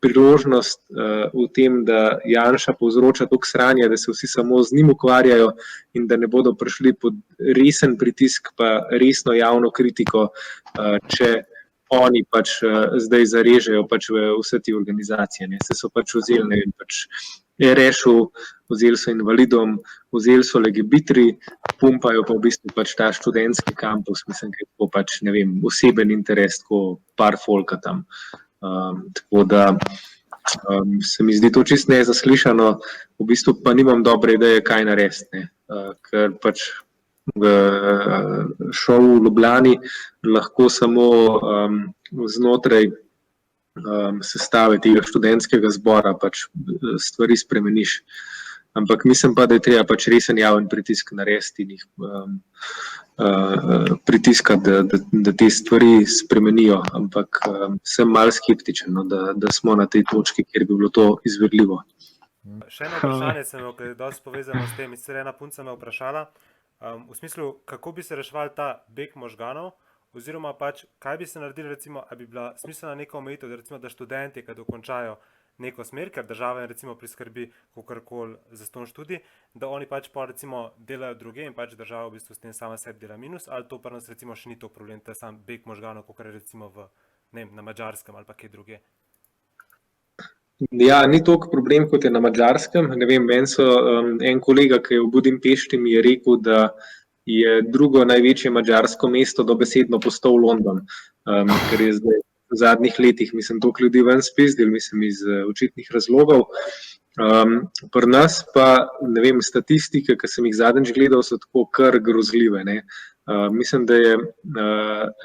priložnost v tem, da Janša povzroča toliko sranja, da se vsi samo z njim ukvarjajo in da ne bodo prišli pod resen pritisk pa resno javno kritiko, če oni pač zdaj zarežejo pač v vse te organizacije. Ne. Se so pač vzeli, ne vem, pač RŠ-u, vzeli so invalidom, vzeli so Legebitri, pumpajo pa v bistvu pač ta študentski kampus, mislim, da je tako pač, ne vem, oseben interes, tako par folka tam. Tako da se mi zdi to čisto nezaslišano, v bistvu pa nimam dobre ideje, kaj narediti, ker pač v ŠOU v Ljubljani lahko samo znotraj sestave tega študentskega zbora pač stvari spremeniš. Ampak mislim pa, da je treba pač resen javen pritisk narediti in jih pritiskati, da te stvari spremenijo. Ampak sem malo skeptičen, da smo na tej točki, kjer bi bilo to izvedljivo. Še eno vprašanje sem imel, ker je dosti povezano s tem. Sicer ena punca me vprašala, v smislu, kako bi se reševal ta beg možganov, oziroma pač, kaj bi se naredili, recimo, a bi bila smiselna neka omejitev, recimo, da študenti, ki dokončajo neko smer, ker država recimo priskrbi kakorkoli za ston študij, da oni pač pa recimo delajo druge in pač država v bistvu s tem sama sebi dela minus, ali to pa nas recimo še ni to problem, to je sam beg možganov, kakor je recimo v, ne vem, na Madžarskem ali pa kje druge. Ja, ni toliko problem, kot je na Madžarskem. Ne vem, meni so en kolega, ki je v Budimpešti, mi je rekel, da je drugo največje madžarsko mesto dobesedno postal London, ker je zdaj v zadnjih letih, mislim, toliko ljudi ven spizdili, mislim, iz očitnih razlogov. Pri nas pa, ne vem, statistike, ki sem jih zadnjič gledal, so tako kar grozljive, ne. Mislim, da je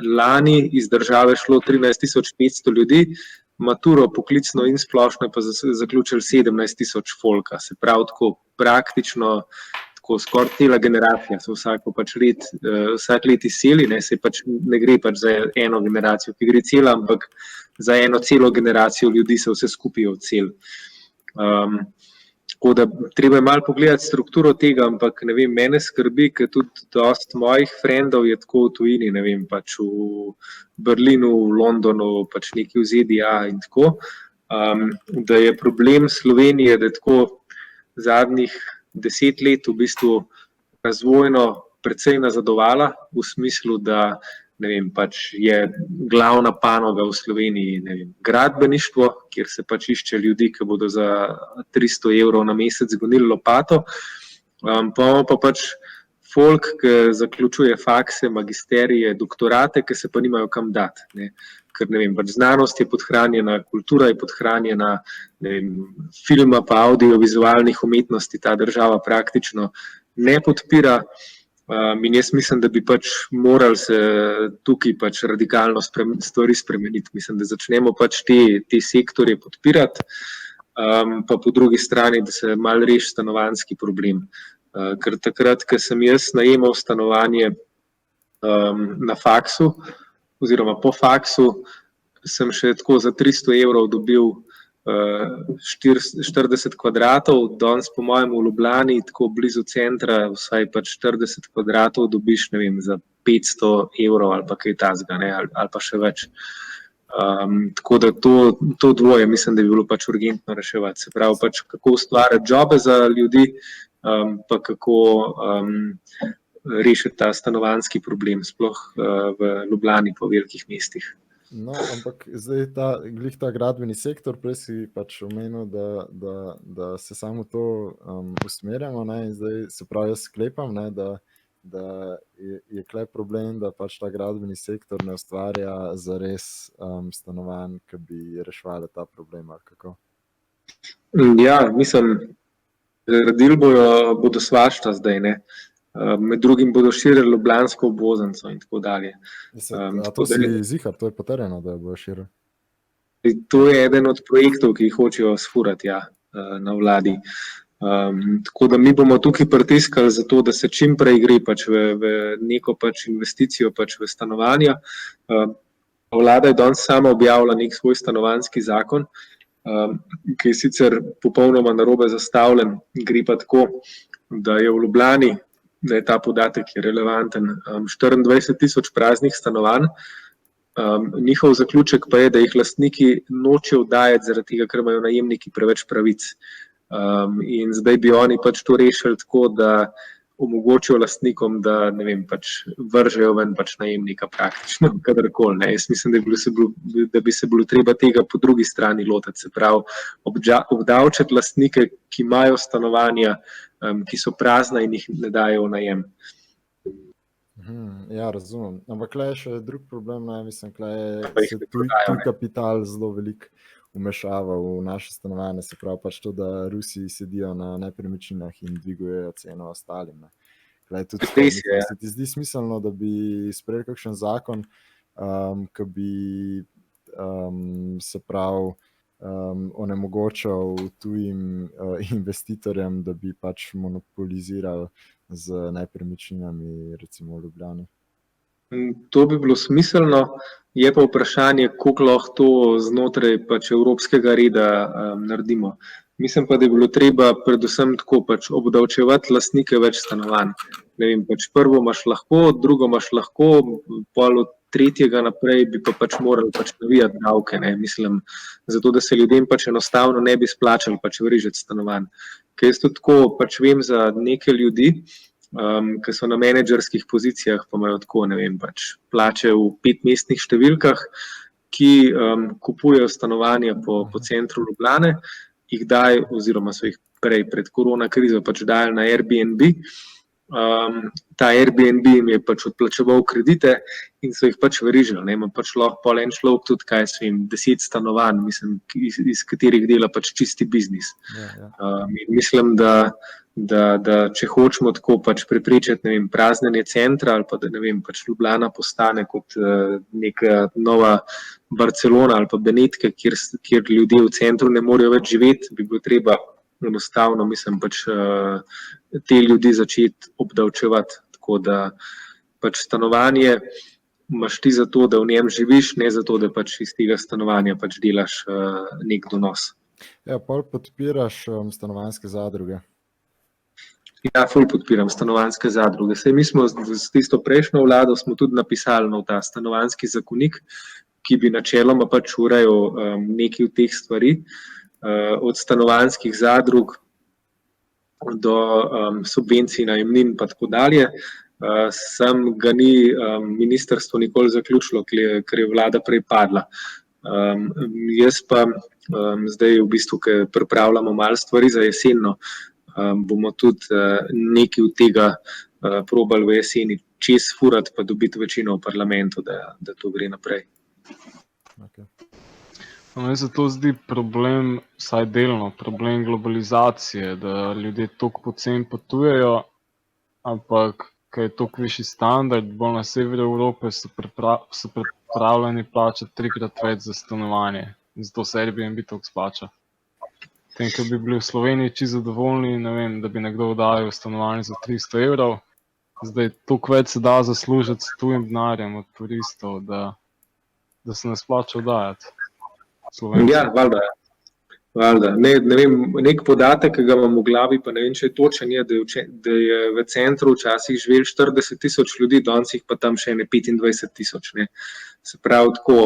lani iz države šlo 13.500 ljudi, maturo poklicno in splošno pa zaključili 17.000 folka, se pravi tako praktično tako skoraj cela generacija se vsak let izseli, ne, se pač ne gre pač za eno generacijo, ki gre cela, ampak za eno celo generacijo ljudi se vse skupaj odseli. Tako da treba je malo pogledati strukturo tega, ampak ne vem, mene skrbi, ker tudi dosti mojih frendov je tako v tujini, ne vem, pač v Berlinu, v Londonu, pač nekje v ZDA in tako, da je problem Slovenije, da tako zadnjih 10 let v bistvu razvojno precej nazadovala v smislu, da ne vem, pač je glavna panoga v Sloveniji ne vem, gradbeništvo, kjer se pač išče ljudi, ki bodo za 300 evrov na mesec gonili lopato, pa imamo pa pač folk, ki zaključuje fakse, magisterije, doktorate, ki se pa nimajo kam dati. Ne. Ker ne vem, pač znanost je podhranjena, kultura je podhranjena, ne vem, filma pa audiovizualnih umetnosti ta država praktično ne podpira. In jaz mislim, da bi pač morali se tukaj pač radikalno stvari spremeniti. Mislim, da začnemo pač te sektorje podpirati, pa po drugi strani, da se malo reši stanovanjski problem. Ker takrat, ko sem jaz najemal stanovanje na faksu oziroma po faksu, sem še tako za 300 evrov dobil 40 kvadratov, danes po mojem v Ljubljani, tako blizu centra, vsaj pač 40 kvadratov dobiš, ne vem, za 500 evrov ali pa kaj takega, ali pa še več. Tako da to dvoje mislim, da bi bilo pač urgentno reševati. Se pravi, pač kako ustvarjati jobe za ljudi, pa kako rešiti ta stanovanjski problem, sploh v Ljubljani po velikih mestih. No, ampak zdaj ta gradbeni sektor, prej si pač omenil, da se samo to usmerjamo, ne, in zdaj se pravi, jaz sklepam, ne, da je klej problem, da pač ta gradbeni sektor ne ustvarja zares stanovanj, ki bi reševali ta problem, ali kako? Ja, mislim, gradili bodo svašta zdaj, ne. Med drugim bodo širili ljubljansko obvoznico in tako dalje. A to si zihar, to je potrjeno, da bojo širili? To je eden od projektov, ki jih hočejo sfurati, ja, na vladi. Tako da mi bomo tukaj pritiskali za to, da se čim prej gre pač v neko pač investicijo pač v stanovanja. Vlada je danes sama objavila nek svoj stanovanjski zakon, ki je sicer popolnoma narobe zastavljen, gre pa tako, da je v Ljubljani, da je ta podatek relevanten, 24,000 praznih stanovanj. Njihov zaključek pa je, da jih lastniki nočejo oddajati zaradi tega, ker imajo najemniki preveč pravic. In zdaj bi oni pač to rešili tako, da omogočijo lastnikom, da ne vem, pač vržejo ven pač najemnika praktično kadarkoli. Ne. Jaz mislim, da bi se bilo treba tega po drugi strani lotiti, se pravi obdavčiti lastnike, ki imajo stanovanja, ki so prazna in jih ne dajo v najem. Ja, razumem. Ampak tukaj je še drug problem, ne, mislim, tukaj se tuj kapital zelo veliko vmešava v naše stanovanje, se pravi pač to, da Rusi sedijo na nepremičninah in dvigujejo ceno ostalim. Tudi se ti zdi smiselno, da bi sprejeli kakšen zakon, ki bi se pravi onemogočal tujim investitorjem, da bi pač monopolizirali z nepremičninami, recimo v Ljubljani. To bi bilo smiselno, je pa vprašanje, koliko lahko to znotraj pač evropskega reda naredimo. Mislim pa, da je bilo treba predvsem tako pač obdavčevati lastnike več stanovanj. Ne vem, pač prvo imaš lahko, drugo imaš lahko, pol od tretjega naprej bi pa pač morali pač navijati davke, ne, mislim, zato da se ljudem pač enostavno ne bi splačali pač vrižati stanovanj. Ker jaz tudi tako pač vem za neke ljudi, ki so na menedžerskih pozicijah, pa imajo tako, ne vem, pač plače v 5-mestnih številkah, ki kupujejo stanovanja po centru Ljubljane, jih dajo, oziroma so jih prej pred korona krizo pač dali na Airbnb. Ta Airbnb jim je pač odplačeval kredite in so jih pač verižili. Ima pač lahko pol en človek tudi, kaj so jim 10 stanovanj, mislim, iz katerih dela pač čisti biznis. Mislim, da če hočemo tako pač preprečiti, ne vem, praznjenje centra ali pa da, ne vem, pač Ljubljana postane kot neka nova Barcelona ali pa Benetke, kjer ljudje v centru ne morejo več živeti, bi bilo treba enostavno, mislim, pač te ljudi začeti obdavčevati, tako da pač stanovanje imaš ti zato, da v njem živiš, ne zato, da pač iz tega stanovanja pač delaš nek donos. Ja, pol podpiraš stanovanjske zadruge? Ja, ful podpiram stanovanjske zadruge. Saj mi smo s tisto prejšnjo vlado smo tudi napisali nov ta stanovanjski zakonik, ki bi načeloma pač urejal nekaj v teh stvari. Od stanovanjskih zadrug do subvencij najemnin pa tako dalje. Sam ga ni ministrstvo nikoli zaključilo, ker je vlada prej padla. Jaz pa zdaj v bistvu, ker pripravljamo malo stvari za jesenno, bomo tudi nekaj od tega probali v jeseni čez furati pa dobiti večino v parlamentu, da to gre naprej. Okay. Meni se to zdi problem, vsaj delno, problem globalizacije, da ljudje toliko poceni potujejo, ampak ker je toliko višji standard, bolj na severu Evrope so pripravljeni plačati 3-krat več za stanovanje. Zato se Airbnb toliko splača. Tem, ker bi bili v Sloveniji čisto zadovoljni, ne vem, da bi nekdo oddajal stanovanje za 300 evrov, zdaj toliko več se da zaslužiti s tujim denarjem od turistov, da se ne splača oddajati. Ja, valjda. Ne vem, nek podatek, ki ga imam v glavi, pa ne vem, če je točen, je, da je v centru včasih živelo 40,000 ljudi, danes jih pa tam še ne 25,000. Se pravi, tako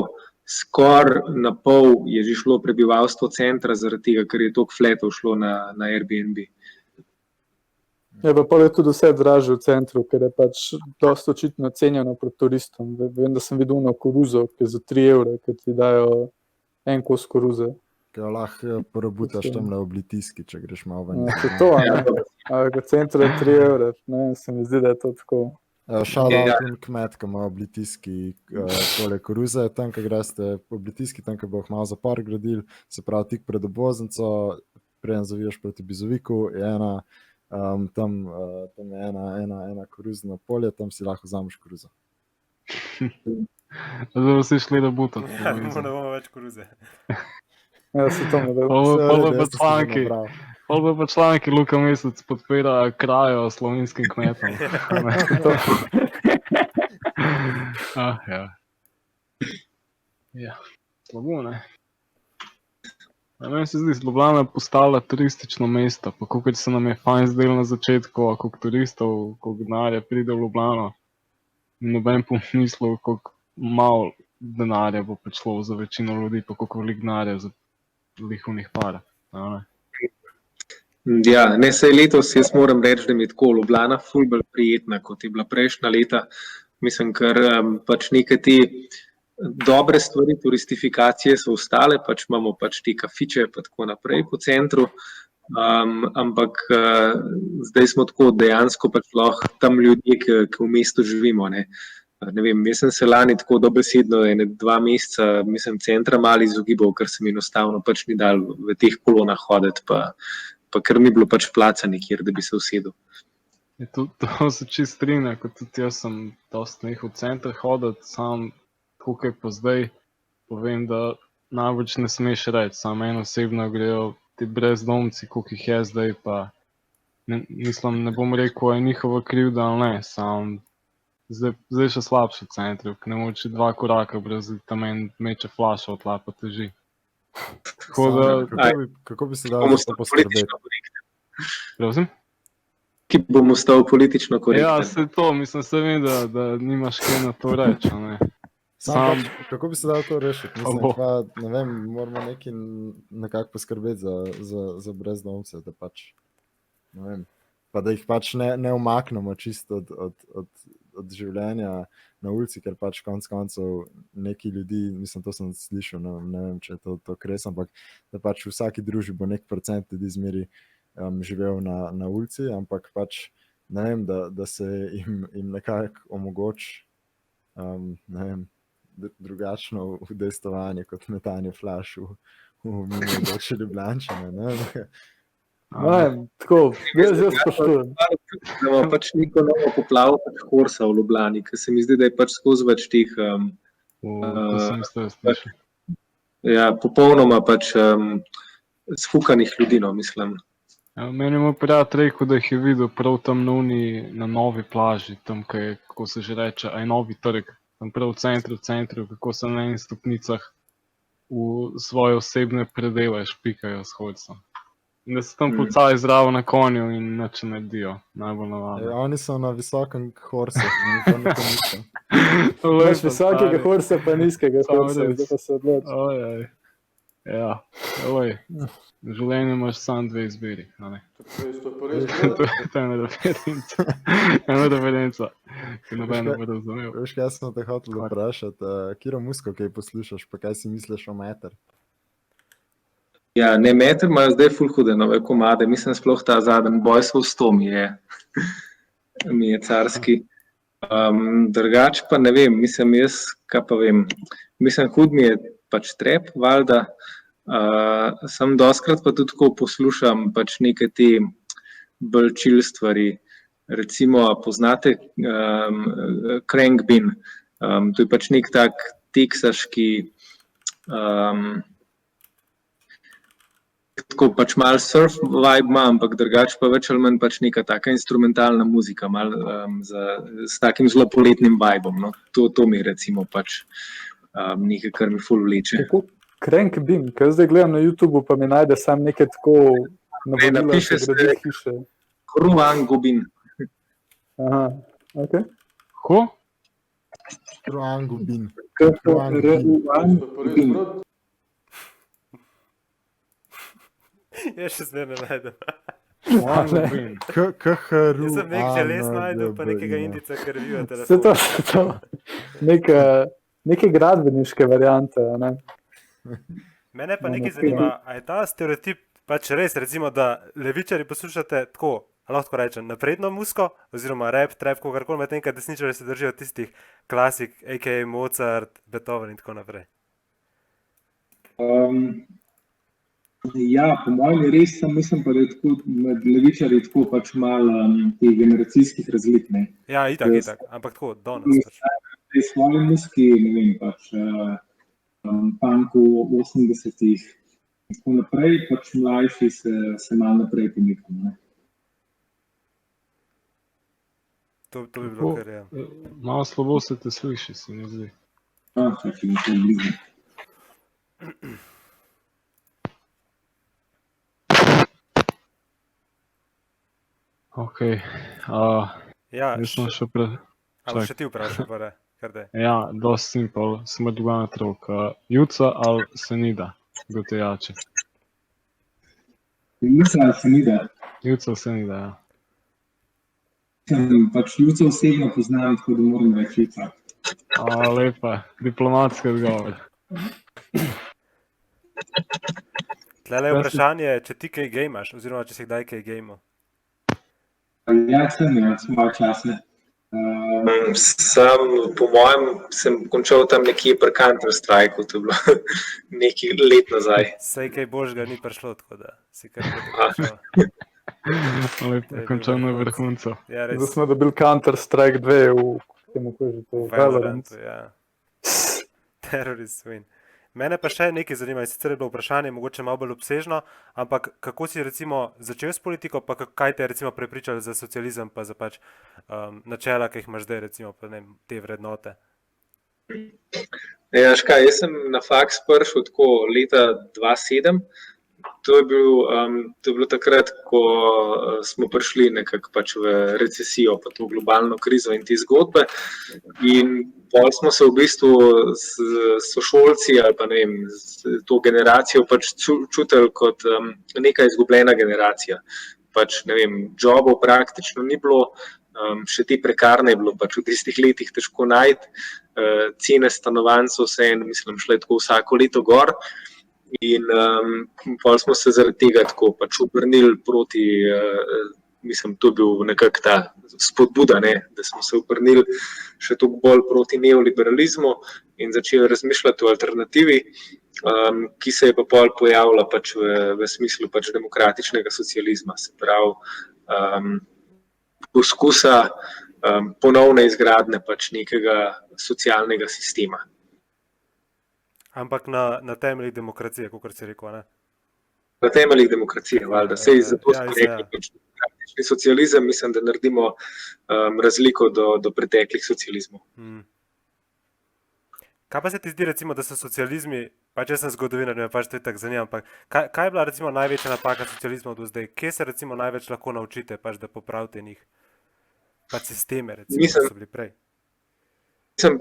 skoraj na pol je že šlo prebivalstvo centra zaradi tega, ker je toliko fletov šlo na Airbnb. Ja, pa je tudi vse dražje v centru, ker je pač dosti očitno cenjeno proti turistom. Vem, da sem videl na koruzo, ki je za 3 evre, ki ti dajo en kos koruze. Ki jo lahko porabutaš tam na oblitiski, če greš malo ven. Ja, to, v centru je 3 evre, ne vem, se mi zdi, da je to tako. Shout-out kmet, ki ima oblitiski tole koruze, tam, ki greste po oblitiski, tam, ki bo malo za par gradil, se pravi tik pred obvoznico, preden zaviješ proti Bizoviku, je tam je ena koruzna polje, tam si lahko vzameš koruzo. Zdaj vsi šli da buto. Ja, ne bomo več koruze. Ja, se to ne da. Pol pa članki Luka Mesec podpira krajo slovenskim kmetom. Ja, slabo, ne? Meni se zdi, Ljubljana je postala turistično mesto, pa koliko se nam je fajn zdelo na začetku, koliko turistov, koliko denarja pride v Ljubljano. Noben pomislil, koliko malo denarja bo prišlo za večino ljudi, pa koliko veliko denarja za lihovnih par. Ja, ne, saj letos jaz moram reči, da mi je tako Ljubljana ful bolj prijetna, kot je bila prejšnja leta. Mislim, ker pač neke te dobre stvari turistifikacije so ostale, pač imamo pač te kafiče pa tako naprej po centru, ampak zdaj smo tako dejansko pač lahko tam ljudje, ki v mestu živimo, ne. Ne vem, jaz sem se lani tako dobesedno 2 meseca, mislim, centra malo izogibal, ker se mi enostavno pač ni dal v teh kolonah hoditi, pa ker ni bilo pač placa nikjer, da bi se usedel. To se čisto strinja, kot tudi jaz sem dosti nehal v center hoditi, sam tukaj pa zdaj povem, da največ ne smeš reči, samo eno osebno grejo ti brezdomci, koliko jih je zdaj, pa mislim, ne bom rekel, je njihova krivda ali ne, samo zdaj še slabše v centru, ker ne moči 2 koraka brez tam en meče flašo od tla pa teži. Kako bi se dal za to poskrbeti? Prosim? Ki bomo ostal politično korekten. Ja, se to, mislim, se vem, da nimaš kaj na to reči, ne. Kako bi se dal to rešiti? Mislim, pa, ne vem, moramo nekako poskrbeti za brezdomce, da pač, ne vem, pa da jih pač ne umaknemo čisto od življenja na ulici, ker pač konec koncev neki ljudi, mislim, to sem slišal, ne vem, če je to kres, ampak da pač v vsaki družbi bo nek procent ljudi zmeri živel na ulici, ampak pač, ne vem, da se jim nekako omogoči, ne vem, drugačno udejstvovanje kot metanje flaš v mimoidoče Ljubljančane, ne? Tako, jaz spoštujem. Da imamo pač neko novo poplavo pač Horsa v Ljubljani, ker se mi zdi, da je pač skozi več teh popolnoma pač sfukanih ljudi, no, mislim. Meni je moj prijatelj rekel, da jih je videl prav tam na novi plaži, tam, kako se že reče, novi trg, tam prav v centru, kako se na enih stopnicah v svoje osebne predele špikajo s hodcem. Da se tam pucajo zdravo na konju in nič ne naredijo, najbolj navadno. Oni so na visokem horsu, to ne pomislim. Veš visokega horsa pa nizkega horsa, da pa se odloči. Ja, oj. V življenju imaš samo dve izbiri. a ne. To je ena referenca. Ena referenca, ki noben ne bo razumel. Veš, kaj sem te hotel vprašati, kiro muziko kaj poslušaš, pa kaj si misliš o Meter? Ja, ne, Meter imajo zdaj ful hude nove komade, mislim sploh ta zadnji Boys of 100 mi je carski. Drugače pa ne vem, mislim jaz, kaj pa vem, mislim hud mi je pač trap, valjda, sem doskrat pa tudi tako poslušam pač neke te bolj chill stvari, recimo poznate Crank Bean, to je pač nek tak teksaški tako pač malo surf vibe ima, ampak drugače pa več ali manj pač neka taka instrumentalna muzika, malo s takim zelo poletnim vibom, no. To mi recimo pač nekaj, kar mi ful vleče. Kako Crank Bean, ker zdaj gledam na YouTubeu, pa mi najde sam neke tako navodila, napiše ki se- gradi hiše. Kruango Bean. Aha, ok. Ko? Kruangubin. K-R-U-A-N. Jaz še zmeraj ne najdem. K-H-R-U-A-N-G-B-I-N. Jaz sem nek želez najdel, pa nekega indica, ker reviewa Vse to, telefon. vse to. Neke gradbeniške variante, a ne? Mene pa nekaj zanima, a je ta stereotip pač res, recimo, da levičari poslušate tako, a lahko rečem, napredno muziko, oziroma rap, trap, kogarkoli, medtem ko desničari se držijo tistih klasik, a.k.a. Mozart, Beethoven in tako naprej. Ja, po mojem je res, mislim pa, da je tako med levičarji tako pač malo teh generacijskih razlik, ne. Ja, itak, Jaz- itak, ampak tako, danes pač. Tej svoji muziki, ne vem, pač punku 80-ih in tako naprej, pač mlajši se malo naprej pomikam, ne. To bi bilo kar, ja. Malo slabo se te sliši, se mi zdi. Čakaj, nekaj blizu. Ok. Ja, Jaz sem še pred... ali še ti vprašal, pa ne, kar da je. Ja, dosti simpel, samo druga trok. Juca ali Senida, kdo te jače? Juca ali Senida? Juca ali Senida, ja. Pač Juca osebno poznam, tako da moram reči Juca. Lepa, diplomatski odgovor. Tlele je vprašanje, če ti kaj gejmaš, oziroma če si kdaj kaj gejmal. Ja, sem svoje čase. Sam, po mojem, sem končal tam nekje pri Counter-Strikeu, to je bilo nekaj let nazaj. Sej kaj božga ni prišlo, tako da si kar nekaj Lepa, končal na vrhuncu. Ja, res. Zdaj smo dobili Counter-Strike 2 v temu, kaj je že to, Valorant. Valorantu, ja. Terrorist win. Mene pa še nekaj zanima, in sicer je bilo vprašanje, mogoče malo bolj obsežno, ampak kako si recimo začel s politiko, pa kaj te je recimo prepričalo za socializem, pa za pač načela, ki jih imaš zdaj, recimo, pa ne vem, te vrednote? Ja, škaj, jaz sem na faks prišel tako leta 2007. To je bilo takrat, ko smo prišli nekako pač v recesijo, pa to globalno krizo in te zgodbe. In pol smo se v bistvu s sošolci ali pa ne vem, s to generacijo pač čutili kot neka izgubljena generacija. Pač ne vem, jobov praktično ni bilo, še te prekarne je bilo pač v tistih letih težko najti. Cene stanovanj so vseeno, mislim, šle tako vsako leto gor. In pol smo se zaradi tega tako pač obrnili proti, mislim, to je bil nekako ta spodbuda, ne, da smo se obrnili še toliko bolj proti neoliberalizmu in začeli razmišljati o alternativi, ki se je pa pol pojavila pač v smislu pač demokratičnega socializma, se pravi poskusa ponovne izgradnje pač nekega socialnega sistema. Ampak na temeljih demokracije, kot si rekel, ne? Na temeljih demokracije, valjda. Sej zato smo rekli, pač demokratični socializem, mislim, da naredimo razliko do preteklih socializmov. Kaj pa se ti zdi, recimo, da so socializmi, pač jaz sem zgodovinar, me pač to tako zanima, ampak kaj je bila recimo največja napaka socializma do zdaj? Kje se recimo največ lahko naučite, pač da popravite njih? Pač sisteme, recimo, Mislim, so bili prej.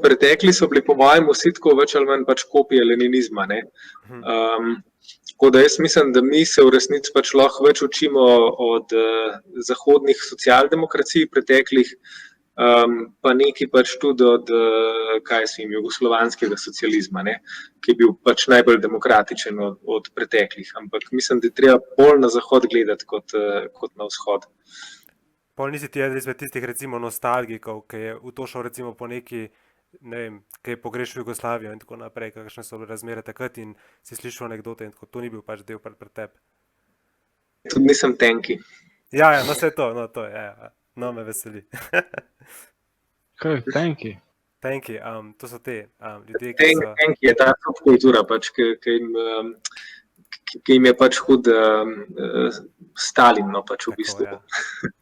Pretekli so bili po mojem vsi tako več ali manj pač kopije leninizma. Ne? Tako da jaz mislim, da mi se v resnici pač lahko več učimo od zahodnih socialdemokracij preteklih, pa nekaj pač tudi od jugoslovanskega socializma, ne? Ki je bil pač najbolj demokratičen od preteklih. Ampak mislim, da je treba bolj na zahod gledati kot na vzhod. Pol nisi ti eden izmed tistih recimo nostalgikov, ki je v to šel recimo po neki, ne vem, ki je pogrešil Jugoslavijo in tako naprej, kakšne so bile razmere takrat in si slišal anekdote in tako, to ni bil pač del pred tebi. Tudi nisem tenki. Ja, no vse to, no me veseli. Kaj, tanki? Tanki, to so te ljudje, ki so... Tanki je ta subkultura, pač, ki jim je pač hud Stalin, no pač v bistvu.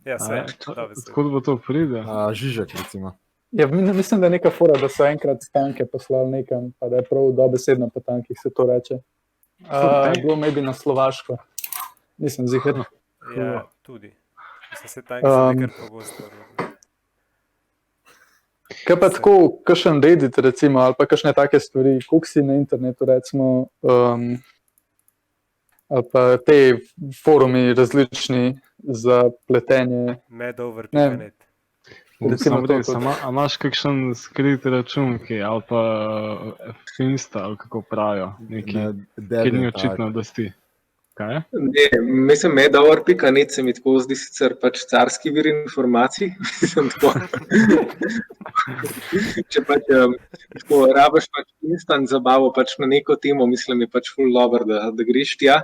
Ja, vse. Tako da bo to pride? Žižek, recimo. Ja, mislim, da je neka fora, da so enkrat tanke poslali nekam, pa da je prav dobesedno po tankih se to reče. Bilo maybe na Slovaško. Nisem ziher. Ja, tudi. Mislim, se tanki so nekaj pogosto. Kaj pa tako, kakšen Reddit recimo, ali pa kakšne take stvari, koliko si na internetu recimo, ali pa te forumi različni za pletenje. Medover.net. A imaš kakšen skrit račun, ali pa Finsta, ali kako pravijo, ki ni očitno dosti. Kaj? Ne, mislim, Medover.net se mi tako zdi sicer pač carski vir informacij. Mislim tako. Če pač tako rabiš pač instant zabavo pač na neko temo, mislim, je pač ful dobro, da greš tja.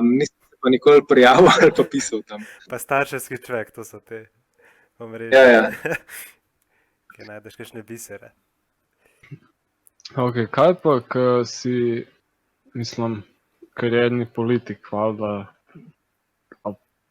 Nisem se pa nikoli prijavil ali pa pisal tam. Pa starševski človek, to so te omrežje. Ja. Kaj najdeš kakšne bisere. Ok, kaj pa, ko si, mislim, karierni politik, valjda,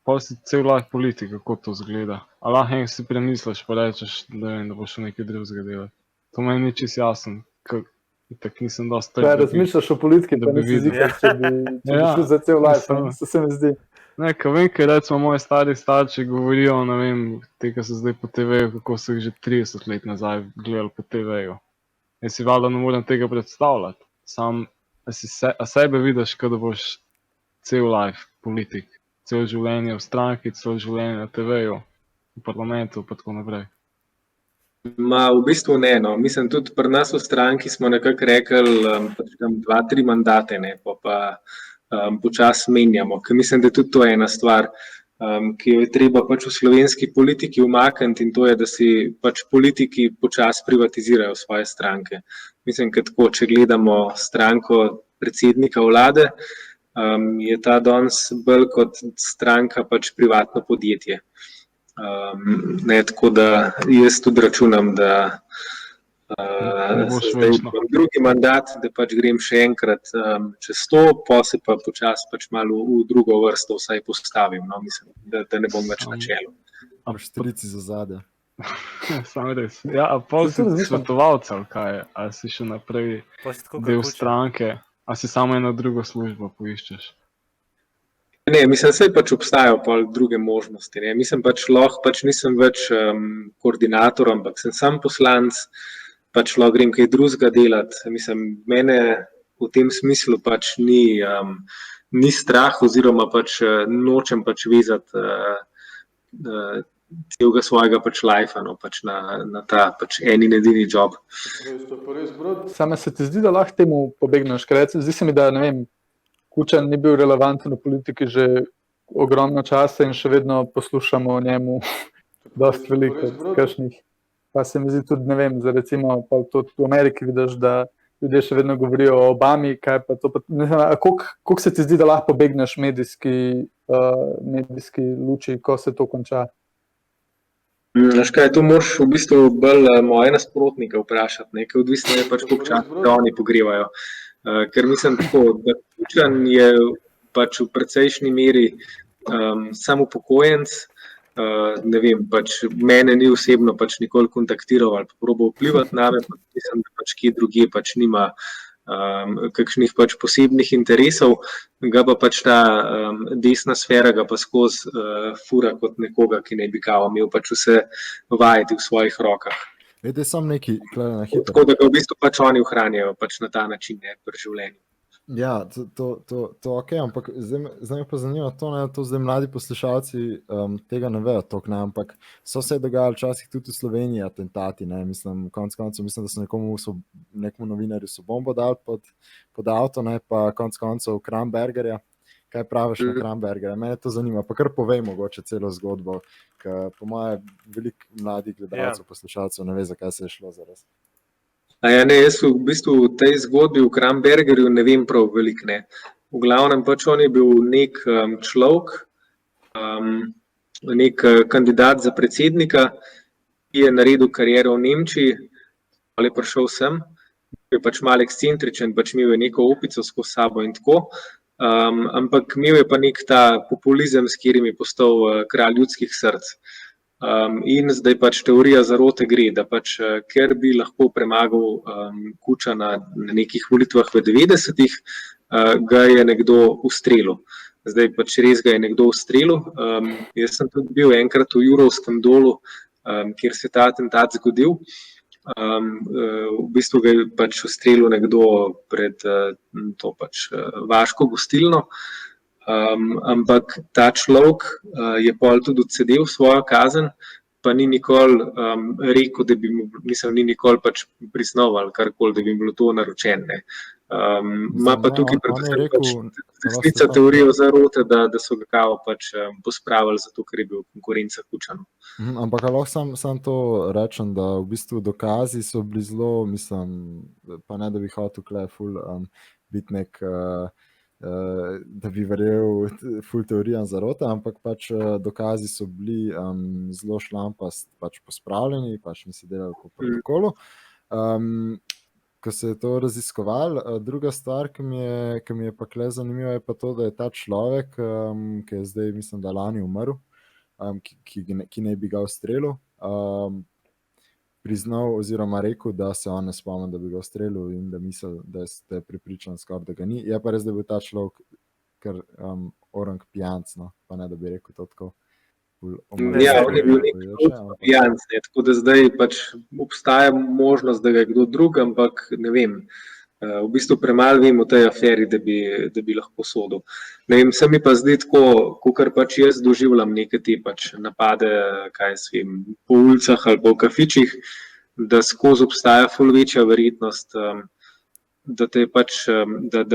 pa si cel life politik, kako to zgleda. A lahko enkrat si premisliš, pa rečeš, da boš nekaj drugega delati. To meni ni čisto jasno, tako nisem dosti trg. Ja, razmišljaš o politiki, pa nisi zikar, če bi šel za cel life, se mi zdi. Ne, ko vem, kaj recimo moji stari starši govorijo, ne vem, te, ki so zdaj po TV-ju, kako so jih že 30 let nazaj gledali po TV-ju. Jaz si valjda ne morem tega predstavljati. Sam, a sebe vidiš, da boš cel life politik, cel življenje v stranki, cel življenje na TV-ju, v parlamentu, pa tako naprej. V bistvu ne, no. Mislim, tudi pri nas v stranki smo nekako rekli, pač tam 2-3 mandate, ne, pa počasi menjamo, ker mislim, da je tudi to ena stvar, ki jo je treba pač v slovenski politiki umakniti, in to je, da si pač politiki počasi privatizirajo svoje stranke. Mislim, ker tako, če gledamo stranko predsednika vlade, je ta danes bolj kot stranka pač privatno podjetje. Ne, tako da jaz tudi računam, da zdaj imam drugi mandat, da pač grem še enkrat čez to, pa se pa počasi pač malo v drugo vrsto vsaj postavim, no, mislim, da ne bom več na čelu. Imaš strici za zadje. Samo res. Ja, a pol si svetovalcev, kaj, a si še naprej del stranke, a si samo eno drugo službo poiščeš? Ne, mislim, saj pač obstajajo pa druge možnosti, ne. Mislim, pač lahko pač nisem več koordinator, ampak sem sam poslanec, pač lahko grem kaj drugega delati. Mislim, mene v tem smislu pač ni strah, oziroma pač nočem pač vezati celega svojega pač lifea, no, pač na ta pač eni edini job. Same se ti zdi, da lahko temu pobegneš, ker zdi se mi, da ne vem, Kučan ni bil relevanten v politiki že ogromno časa in še vedno poslušamo o njemu dosti veliko kakšnih. Pa se mi zdi tudi, ne vem, za recimo pa tudi v Ameriki vidiš, da ljudje še vedno govorijo o Obami, kaj pa to, koliko se ti zdi, da lahko pobegneš medijski luči, ko se to konča? Veš kaj, to moraš v bistvu bolj moje nasprotnike vprašati, nekaj odvisno je pač koliko časa, da oni pogrevajo. Ker mislim tako, da Kučan je pač v precejšnji meri sam upokojenec, ne vem, pač mene ni osebno pač nikoli kontaktiral ali pa probal vplivati name, pa mislim, da pač kje drugje pač nima kakšnih pač posebnih interesov, ga pa pač ta desna sfera ga pa skozi fura kot nekoga, ki naj bi kao imel pač vse vajeti v svojih rokah. Vede, sam neki, klej na hitro. Tako da ga v bistvu pač oni ohranjajo pač na ta način, ne, pri življenju. Ja, to ok, ampak zdaj me pa zanima to, ne, to zdaj mladi poslušalci tega ne vejo toliko, ne, ampak so se dogajali včasih tudi v Sloveniji atentati, ne, mislim, konc koncev, mislim, da so nekomu novinarju so bombo dali pod avto, ne, pa konc koncev Krambergerja. Kaj praviš na Krambergerja? Mene to zanima, pa kar povej mogoče celo zgodbo, ker po moje veliko mladih gledalcev, poslušalcev ne ve, zakaj se je šlo zaraz. Ne, jaz v bistvu v tej zgodbi v Krambergerju ne vem prav veliko, ne. V glavnem pač on je bil nek človek, nek kandidat za predsednika, ki je naredil kariero v Nemčiji, ali je prišel sem, je pač malo ekscentričen, pač imel je neko opico skozi sabo in tako, ampak imel je pa nek ta populizem, s katerim je postal kralj ljudskih src. In zdaj pač teorija zarote gre, da pač, ker bi lahko premagal Kučana na nekih volitvah v 90-ih, ga je nekdo ustrelil. Zdaj pač res ga je nekdo ustrelil. Jaz sem tudi bil enkrat v Jurovskem dolu, kjer se je ta atentat zgodil. V bistvu ga je pač ustrelil nekdo pred to pač vaško gostilno. Ampak ta človek je pol tudi odsedel svojo kazen, pa ni nikoli rekel, da bi mu, ni nikoli pač priznal ali karkoli, da bi bilo to naročeno. Ima pa tukaj predvsem resnica teorijo zarote, da so ga kao pač pospravili zato, ker je bil konkurenca Kučanu. Ampak lahko sam to rečem, da v bistvu dokazi so bili zelo, mislim, pa ne da bi hotel tukaj ful biti nek da bi verjel ful teorijam zarote, ampak pač dokazi so bili zelo šlampast pač pospravljeni, pač niso delali po protokolu. Ko se je to raziskoval, druga stvar, ki mi je pa kle zanimiva, je pa to, da je ta človek, ki je zdaj, mislim, da lani umrl, ki naj bi ga ustrelil, priznal oziroma rekel, da se on ne spomni, da bi ga ustrelil in da misli, da je prepričan skoraj, da ga ni. Je pa res, da je bil ta človek kar orang pijanc, no, pa ne, da bi rekel to tako. Ja, on je bil nek pijanc, tako da zdaj pač obstaja možnost, da ga je kdo drug, ampak ne vem, v bistvu premalo vem o tej aferi, da bi lahko sodil. Ne vem, se mi pa zdaj tako, kakor pač jaz doživljam neke te pač napade, kaj s vem, po ulicah ali po kafičih, da skozi obstaja ful večja verjetnost, da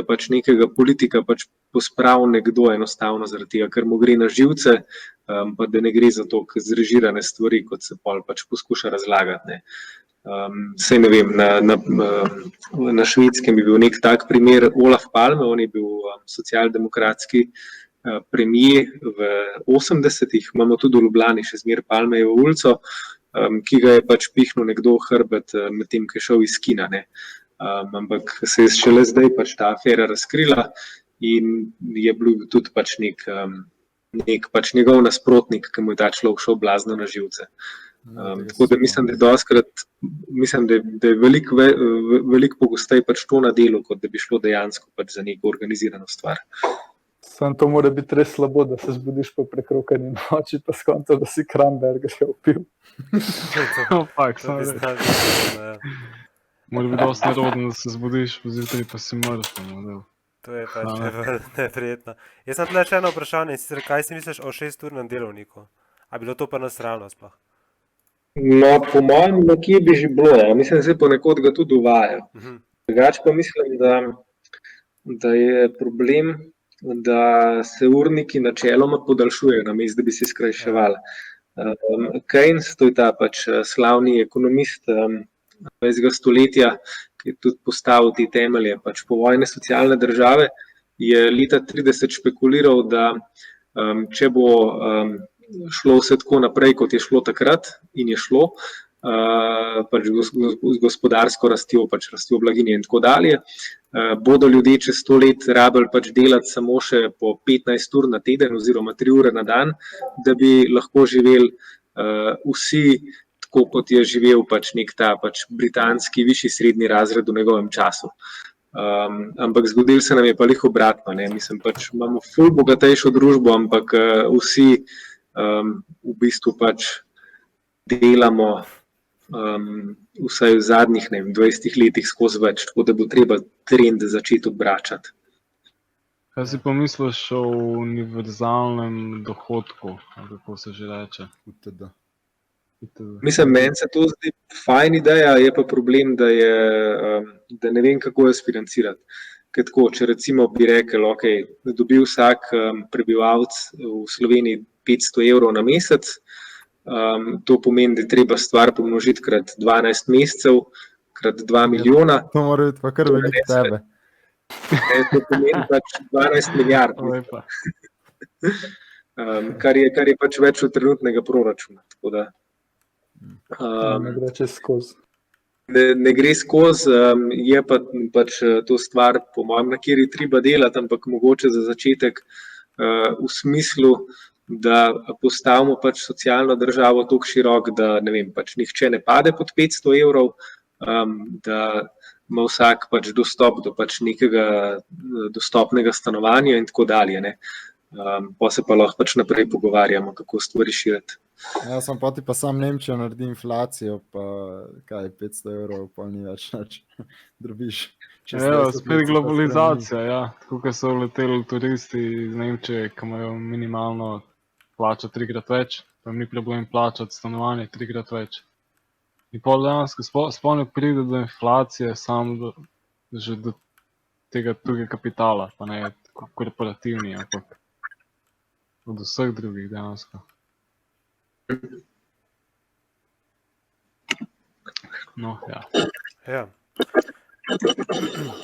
pač nekega politika pač pospravi nekdo enostavno zaradi tega, ker mu gre na živce, pa da ne gre za to zrežirane stvari, kot se pol pač poskuša razlagati, ne. Saj ne vem, na Švedskem je bil nek tak primer Olaf Palme, on je bil socialdemokratski premier v 80-ih, imamo tudi v Ljubljani še zmeraj Palmejevo ulico, ki ga je pač pihnil nekdo v hrbet med tem, ki je šel iz kina, ne. Ampak se je šele zdaj pač ta afera razkrila in je bil tudi pač nek pač njegov nasprotnik, ki mu je ta človek šel blazno na živce. Tako da mislim, da je doskrat, mislim, da je veliko pogosteje pač to na delu, kot da bi šlo dejansko pač za neko organizirano stvar. Sam to mora biti res slabo, da se zbudiš po prekrokani noči, pa skonto, da si Krambergerja upil. Mora biti dosti nerodno, da se zbudiš, zjutraj pa si mrtev. To je pač neprijetno. Jaz sem tle še eno vprašanje, sicer kaj si misliš o 6-urnem delovniku? A bilo to pa nas realno sploh? No, po mojem nekje bi že bilo, mislim, da se ponekod ga tudi uvajajo. Drugače pa mislim, da je problem, da se urniki načeloma podaljšujejo, namesto da bi se skrajševali. Keynes, to je ta pač slavni ekonomist 20. stoletja, ki je tudi postavil te temelje pač povojne socialne države, je leta 30 špekuliral, da če bo šlo vse tako naprej, kot je šlo takrat in je šlo, pač z gospodarsko rastjo, pač rastjo blaginje in tako dalje, bodo ljudje čez 100 let rabili pač delati samo še po 15 ur na teden oziroma 3 ure na dan, da bi lahko živeli vsi tako, kot je živel pač nek ta pač britanski višji srednji razred v njegovem času. Ampak zgodilo se nam je pa lih obratno, ne, mislim pač imamo ful bogatejšo družbo, ampak vsi v bistvu pač delamo vsaj v zadnjih 20 letih skozi več, tako da bo treba trend začeti obračati. Kaj si pomisliš o univerzalnem dohodku, ali kako se že reče? UTD. Mislim, meni se to zdi fajn ideja, je pa problem, da ne vem, kako jo sfinancirati. Ker tako, če recimo bi rekel, okay, da dobi vsak prebivalec v Sloveniji 500 evrov na mesec, to pomeni, da je treba stvar pomnožiti krat 12 mesecev, krat 2 milijona. To mora biti pa kar veliko tebe. To pomeni pač 12 milijard, Lepa. kar je pač več od trenutnega proračuna. Tako da, Ne gre čez skozi. ne gre skozi, je pa pač to stvar, po mojem, na kateri treba delati, ampak mogoče za začetek v smislu, da postavimo pač socialno državo tako širok, da ne vem, pač nihče ne pade pod 500 evrov, da ima vsak pač dostop do pač nekega dostopnega stanovanja in tako dalje. Ne. Pa se pa lahko pač naprej pogovarjamo, kako stvari širiti. Ja, sem poti pa sam Nemčijo naredi inflacijo, pa kaj, 500 evrov, pa ni več nič. Drobiš. Ja, spet globalizacija, ja. Tako, ko so leteli turisti iz Nemčije, ki imajo minimalno plačo 3-krat več, pa ni problem plačati stanovanje 3-krat več. In pol dejansko sploh ne pride do inflacije, samo že do tega tujega kapitala, pa ne korporativni, ampak od vseh drugih dejansko. No, ja. Ja.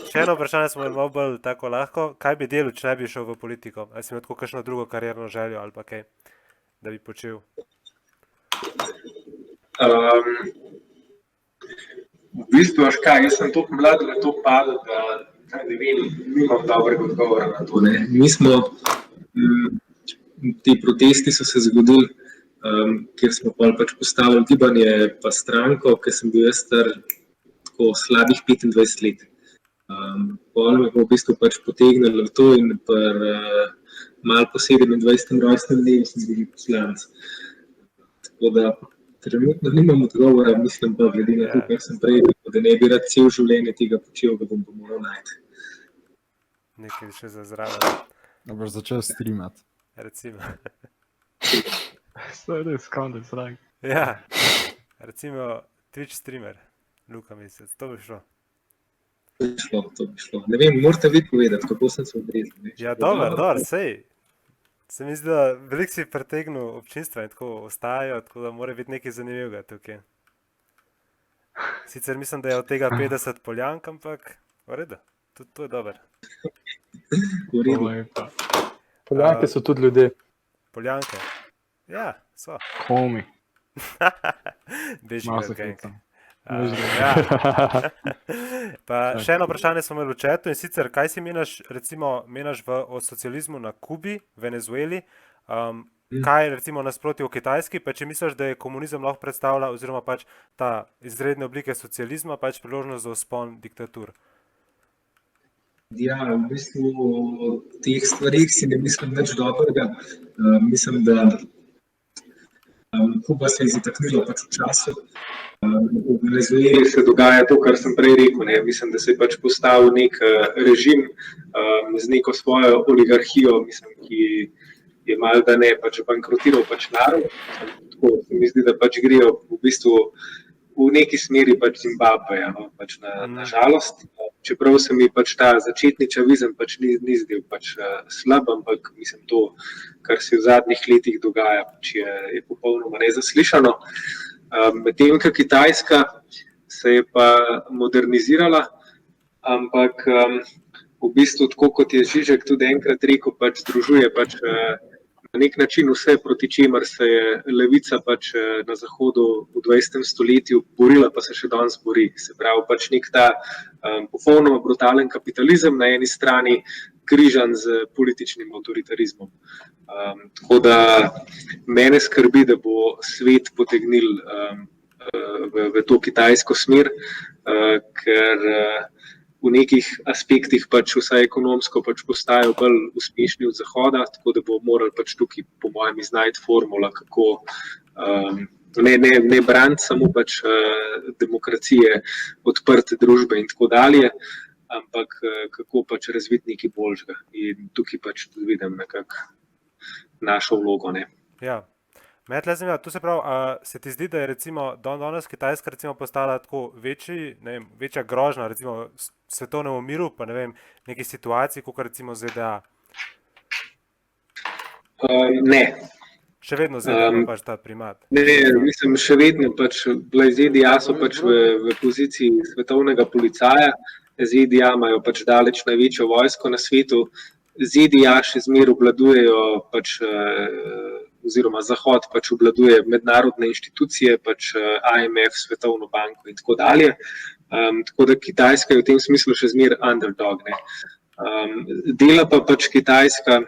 Še eno vprašanje smo malo bolj tako lahko. Kaj bi delal, če ne bi šel v politiko? Ali si imel tako kakšno drugo karierno željo ali pa kaj, da bi počel? V bistvu, veš kaj, jaz sem toliko mlad na to padel, da ne vem, nimam dobrega odgovora na to. Ne. Mi smo, ti protesti so se zgodili, kjer smo pač postavili gibanje pa stranko, ker sem bil jaz star tako slabih 25 let. Pol me pa v bistvu pač potegnilo v to in malo po 27. rojstnem dnevu sem bil poslanec. Tako da trenutno nimam odgovora, mislim pa, glede na to, kar sem prej rekel, da ne bi rad cel življenje tega počel, ga bom pa moral najti. Nekaj še za zraven, Da boš začel streamati. recimo. To je res konec, rak. Ja, recimo Twitch streamer, Luka Mesec, to bi šlo. To bi šlo. Ne vem, morate vi povedati, kako sem se odrezal. Ja, dobro, sej. Se mi zdi, da veliko si pretegnil občinstva in tako ostajajo, tako da mora biti nekaj zanimivega tukaj. Sicer mislim, da je od tega 50 Poljank, ampak v redu, tudi to je dober. V redu. Lepa. Poljanke so tudi ljudje. Poljanke. Ja, so. Komi. Beži Malo se gang. klicam. Ja. Pa še eno vprašanje smo imeli v chatu in sicer, kaj si meniš o socializmu na Kubi, Venezueli, kaj recimo nasproti o Kitajski, pa če misliš, da je komunizem lahko predstavlja oziroma pač ta izredne oblike socializma pač priložnost za vzpon diktatur? Ja, v bistvu o teh stvarih si ne mislim nič dobrega. Mislim, da Kuba se je zataknila pač v času. V Venezueli se dogaja to, kar sem prej rekel. Ne. Mislim, da se je pač postavil nek režim z neko svojo oligarhijo, mislim, ki je malo da ne pač bankrotiral pač narod. Tako se mi zdi, da pač grejo v bistvu v neki smeri pač Zimbabveja, no, pač na žalost. Čeprav se mi pač ta začetni čavizem pač ni zdel pač slab, ampak mislim to, kar se v zadnjih letih dogaja, pač je popolnoma nezaslišano. Medtem, ko Kitajska se je pa modernizirala, ampak v bistvu tako, kot je Žižek tudi enkrat rekel, pač združuje pač na nek način vse, proti čemer se je levica pač na Zahodu v 20. stoletju borila, pa se še danes bori. Se pravi, pač nek ta popolnoma brutalen kapitalizem na eni strani, križan z političnim avtoritarizmom. Tako da mene skrbi, da bo svet potegnil v to kitajsko smer, ker v nekih aspektih pač vsaj ekonomsko pač postajajo bolj uspešni od Zahoda, tako da bo morali pač tukaj po mojem iznajti formula, kako ne braniti samo pač demokracije, odprte družbe in tako dalje, ampak kako pač razviti nekaj boljšega. In tukaj pač tudi vidim nekako našo vlogo. Ne. Ja. Me tle zanima, tu se pravi, se ti zdi, da je recimo danes Kitajska recimo postala tako večja grožnja recimo svetovnemu miru, pa ne vem, neki situaciji, kot recimo ZDA? Ne. Še vedno ZDA ima pač ta primat. Ne, mislim, še vedno pač ZDA so pač v poziciji svetovnega policaja, ZDA imajo pač daleč največjo vojsko na svetu, ZDA še zmeraj obvladujejo pač, oziroma Zahod pač obvladuje mednarodne inštitucije, pač IMF, Svetovno banko in tako dalje. Tako da Kitajska je v tem smislu še zmeraj underdog. Ne. Dela pa pač Kitajska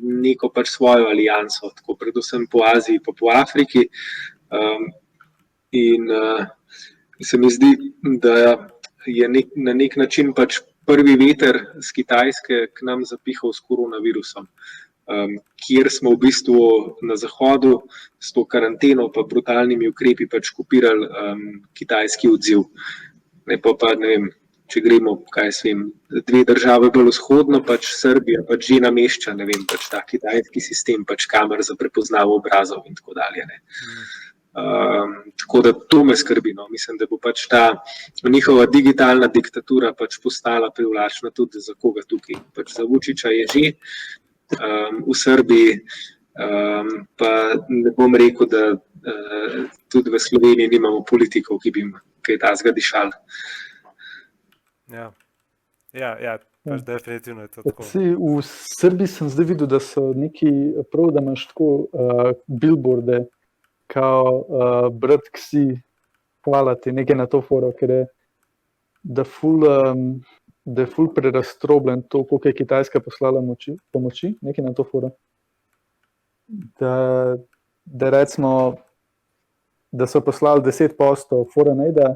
neko pač svojo alianso, tako predvsem po Aziji pa po Afriki. In se mi zdi, da je na nek način pač prvi veter z Kitajske k nam zapihal s koronavirusom, kjer smo v bistvu na Zahodu s to karanteno pa brutalnimi ukrepi pač kopirali kitajski odziv. Ne vem, če gremo, dve države bolj vzhodno, pač Srbija pač že namešča, ne vem, pač ta kitajski sistem, pač kamer za prepoznavo obrazov in tako dalje. Ne. Tako da to me skrbi. No. Mislim, da bo pač ta njihova digitalna diktatura pač postala privlačna tudi za koga tukaj. Pač za Vučića je že v Srbiji, pa ne bom rekel, da tudi v Sloveniji nimamo politikov, ki bi jim kaj takega dišali. Ja, pač definitivno je to tako. V Srbiji sem zdaj videl, da so neki prav, da imaš tako billboarde, kao brat ksi, hvala ti, nekaj na to foro, ker je da je ful prerastrobljen to, koliko je Kitajska poslala pomoči, nekaj na to foro. Da recimo, da so poslali 10% foreign aida,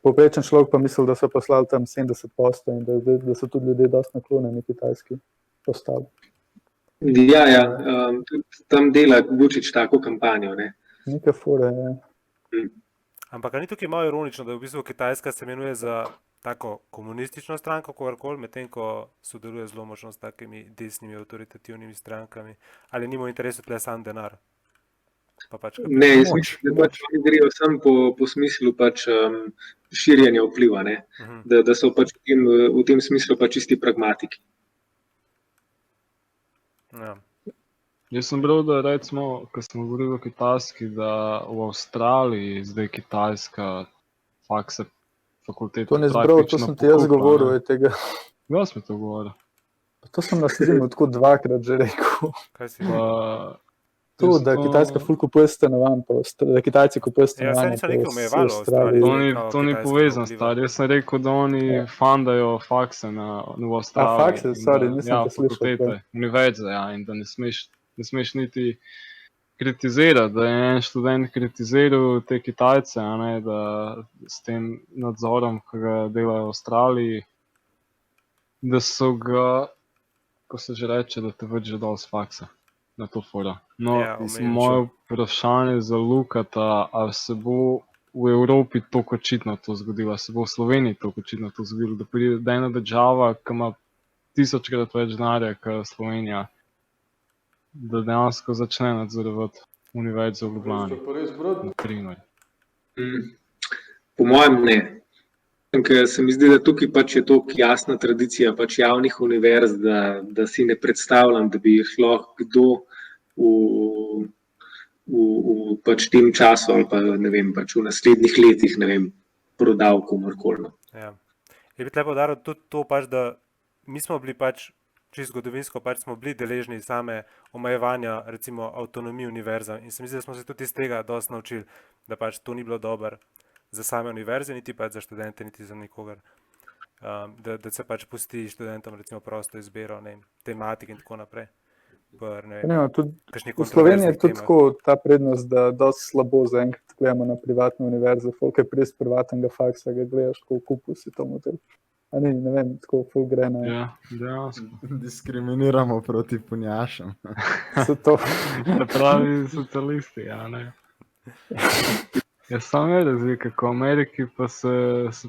povprečen človek pa misli, da so poslali tam 70% in da so tudi ljudje dosti naklonjeni Kitajski postali. Ja, tam dela Vučić tako kampanjo. Ne? Nekaj fore, ja. Ampak ni tukaj malo ironično, da v bistvu Kitajska se imenuje za tako komunistično stranko, kogarkoli, medtem ko sodeluje zelo močno s takimi desnimi avtoritativnimi strankami, ali nima v interesu tle sam denar? Ne, jaz mislim, da pač oni grejo samo po smislu pač širjenja vpliva, ne? Da so pač v tem smislu pač čisti pragmatiki. Ja. Jaz sem bral, da recimo, ko smo govorili o Kitajski, da v Avstraliji zdaj Kitajska fakse fakulteta. To ne zbral, to sem ti jaz govoril od tega. Ja, smo to govorili. To sem na streamu tako dvakrat že rekel. Kaj si? To, da Kitajska ful kupuje stanovanj, da Kitajci kupuje stanovanja po Avstraliji. To ni povezano, stari. Jaz sem rekel, da oni fundajo fakse v Avstraliji. Fakse, sorry, nisem te slišal. Univerze, ja, in da ne smeš niti kritizirati, da je en študent kritiziral te Kitajce, a ne, da s tem nadzorom, ki ga delajo v Avstraliji, da so ga, ko se že reče, da te vrže dol s faksa. Na to fora. No, moje vprašanje za Lukata, ali se bo v Evropi toliko očitno to zgodilo, ali se bo v Sloveniji toliko očitno to zgodilo, da pride ena država, ki ima 1000-krat več denarja kot Slovenija, da dejansko začne nadzorovati univerzo v Ljubljani. Po mojem ne. Ker se mi zdi, da tukaj pač je toliko jasna tradicija pač javnih univerz, da si ne predstavljam, da bi jih lahko kdo v pač tem času ali pa ne vem, pač v naslednjih letih, ne vem, prodal komorkoli. Ja. Je bi tle poudaril tudi to pač, da mi smo bili pač, čisto zgodovinsko pač smo bili deležni same omejevanja, recimo avtonomije univerza in se mi zdi, da smo se tudi iz tega dosti naučili, da pač to ni bilo dobro za same univerze, niti pač za študente, niti za nikogar. Da se pač pusti študentom recimo prosto izbiro, ne vem, tematik in tako naprej. V Sloveniji je tudi tako ta prednost, da dosti slabo zaenkrat gledamo na privatne univerze. Folk je prej z privatnega faksa, ga gledaš, ko v kupu si to motel. A ne vem, tako folk gre na... Ja, dejansko. Diskriminiramo proti punjašem. So to. Pravi socialisti, ja, ne. Ja, samo je razlika, ko v Ameriki pa se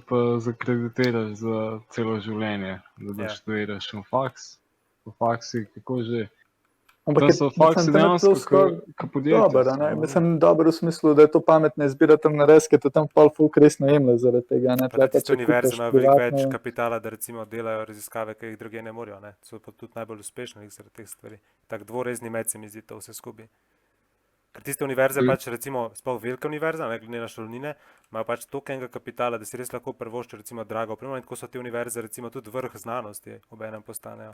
pa zakreditiraš za celo življenje, da Ja. študiraš v faks, v faksi, kako že. Ampak Tam so faksi tam je to dejansko skoraj kot podjetja. dobro, so, ne? no. Mislim, dobro v smislu, da je to pametna izbira tam narediti, ker te tam pol folk resno jemlje zaradi tega. Ne? Pa da Tle pa, tiste če univerze kupaš imajo veliko več privatno- kapitala, da recimo delajo raziskave, ki jih druge ne morejo. Ne? So pa tudi najbolj uspešni zaradi teh stvari. Tak dvorezni med se mi zdi to vse skupaj. Ker tiste univerze pač recimo, sploh velike univerze, ne glede na šolnine, imajo pač toliko enega kapitala, da si res lahko prvoščijo recimo drago opremo in tako so te univerze recimo tudi vrh znanosti obenem postanejo.